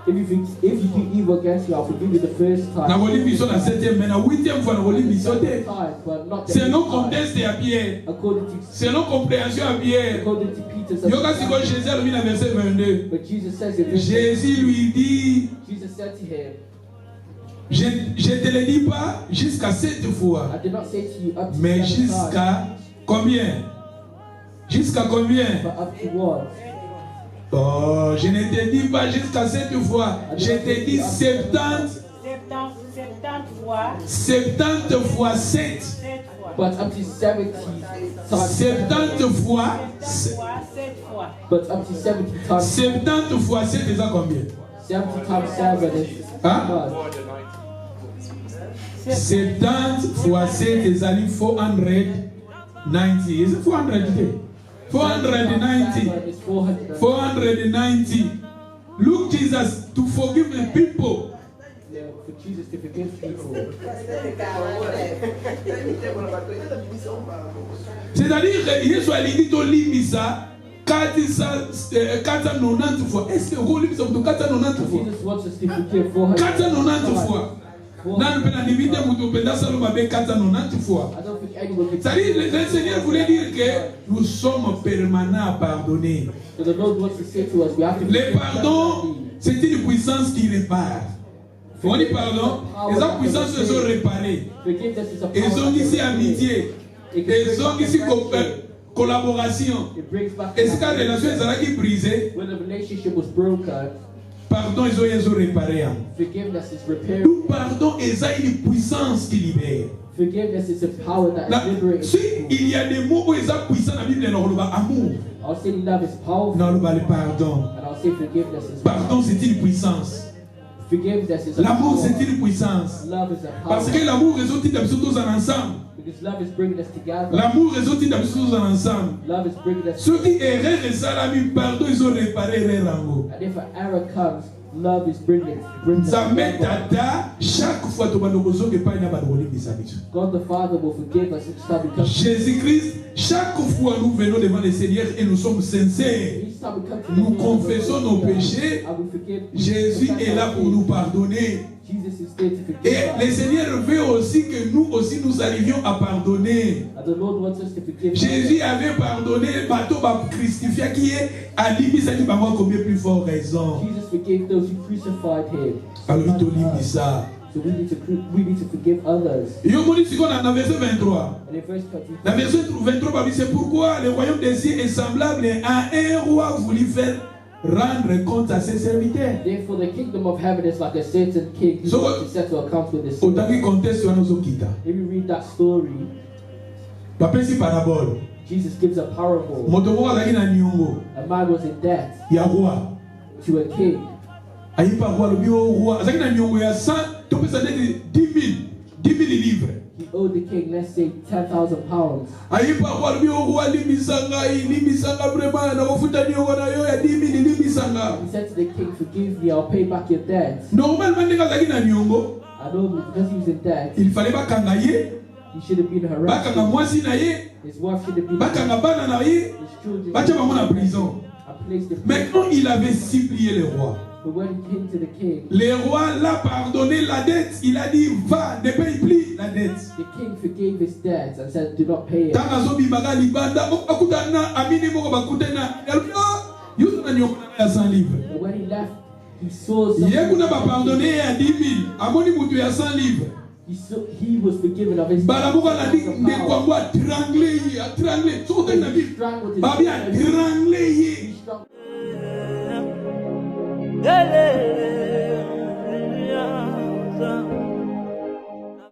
If you do evil against me, I'll forgive you the first na time. kolimbisa na 7e, mais na 8e fois na kolimbisa te. Time, but not the C'est non first time. contexte ya Pierre. According to C'est non compréhension ya Pierre. according to Peter's Yoka siko understanding. Jésus alobi na verset 22. But Jesus says in verse Jésus lui dit, Jesus said to him, je te le dis pas jusqu'à 7 fois, I did not say to you up to mais 7 times, jusqu'à combien? Jusqu'à combien? but up to what? Oh, je ne te dis pas jusqu'à 7 fois. Je te dis 70. 70 fois. 70 fois 7. 7 fois. But up to 70 times. 70 fois. 7 fois. But up to 70 times. 70 fois 7, c'est ça combien? 70 times 7 is Hein? what? 70 fois 7 is 490. Is it 400? 490. Is 490. 490. Look, Jesus, to forgive the people. Yeah, for Jesus to forgive people. C'est-à-dire que Yesu alingi tolimisa 490 fois. Est-ce que vous limisez 490 fois? Jesus wants us to forgive 490 490 fois. Nan pena nimite mutu penda salo babe 490 fois. I don't think anyone can. C'est-à-dire le Seigneur voulait dire que nous sommes permanents à pardonner. So the Lord wants to say to us, we have to Le pardon, c'est une puissance qui répare. On dit pardon, et sa puissance se sont réparées. Forgiveness is a power. Ils ont ici amitié. Ils ont ici collaboration. It brings back. Et si la relation est brisée, When the relationship was broken, pardon, ils ont réparé. forgiveness is repaired. Tout pardon est une puissance qui libère. Forgiveness is a power that Là, is liberating. si people. il y a des mots où ils sont puissants dans la Bible, on le amour. I'll say love is powerful, Non, le pardon. and I'll say forgiveness is Pardon, c'est une puissance. Forgiveness is a L'amour, power. c'est une puissance. Love is a power. Parce que l'amour résout tous ensemble. Because love is bringing us together. L'amour résout tous ensemble. Love is bringing us Ceux qui errent et salami, pardon, ils ont réparé leur rango. And if an error comes, love is bringing us Nzambe together. tata, chaque fois que tu vas pas y avoir de God the Father will forgive us each time we come. Jésus-Christ, chaque fois nous venons devant le Seigneur et nous sommes sincères. Each time we come to Nous the Lord, confessons nos péchés. I will forgive. Jésus est là pour nous pardonner. Jesus is there to forgive Et le us. Seigneur veut aussi que nous aussi nous arrivions à pardonner. And the Lord wants us to forgive. Jésus avait pardonné bateau crucifié qui est à l'Ibisa qui va avoir combien plus fort raison. Jesus forgave those who crucified him. Alors il te dit ça. So we need to forgive others. Et on dit dans le verset 23. And in verse 23, Dans le verset 23, c'est pourquoi le royaume des cieux est semblable à un roi voulu faire rendre compte à ses serviteurs. therefore the kingdom of heaven is like a certain king who So- wants to settle accounts with his Autant servants. qu'il conteste sur nos okita. If you read that story, Papa si parabole. Jesus gives a parable. Moto moko azaki na nyongo A man was in debt ya roi. to a king. Ayi pa roi lobi o roi. Azaki na nyongo ya 100 to pesa ndeti 10,000 livres. He owed the king, let's say, 10,000 pounds. Ayi pa roi lobi o roi limisanga vraiment na kofuta nyongo na yo ya 10,000 limisanga. He said to the king, forgive me, I'll pay back your debt. Normalement ndenge azaki na nyongo, I know because he was in debt, il fallait bakanga ye, he should have been bakanga harassed. mwasi na ye, His wife should have been bakanga bana na ye, his children batia bango na prison. and placed in prison. Maintenant, il avait supplié le roi. But when he came to the king, Le roi l'a pardonné la dette. Il a dit, va, ne paye plus la dette. the king forgave his debts and said, do not pay it. Tant azobimaka libanda, bakutana, amini moko bakutana. Yusu na nyoko na ya 100 livres. But when he left, he saw Ye kuna ba something. pardonné ya 10,000. Amoni mutu ya 100 livres. He was forgiven of his Bala moko na di debts. ne kwango atrangle ye, atrangle. Soko te na bi. Strangled his Babi debts. atrangle ye. He strangled Dele.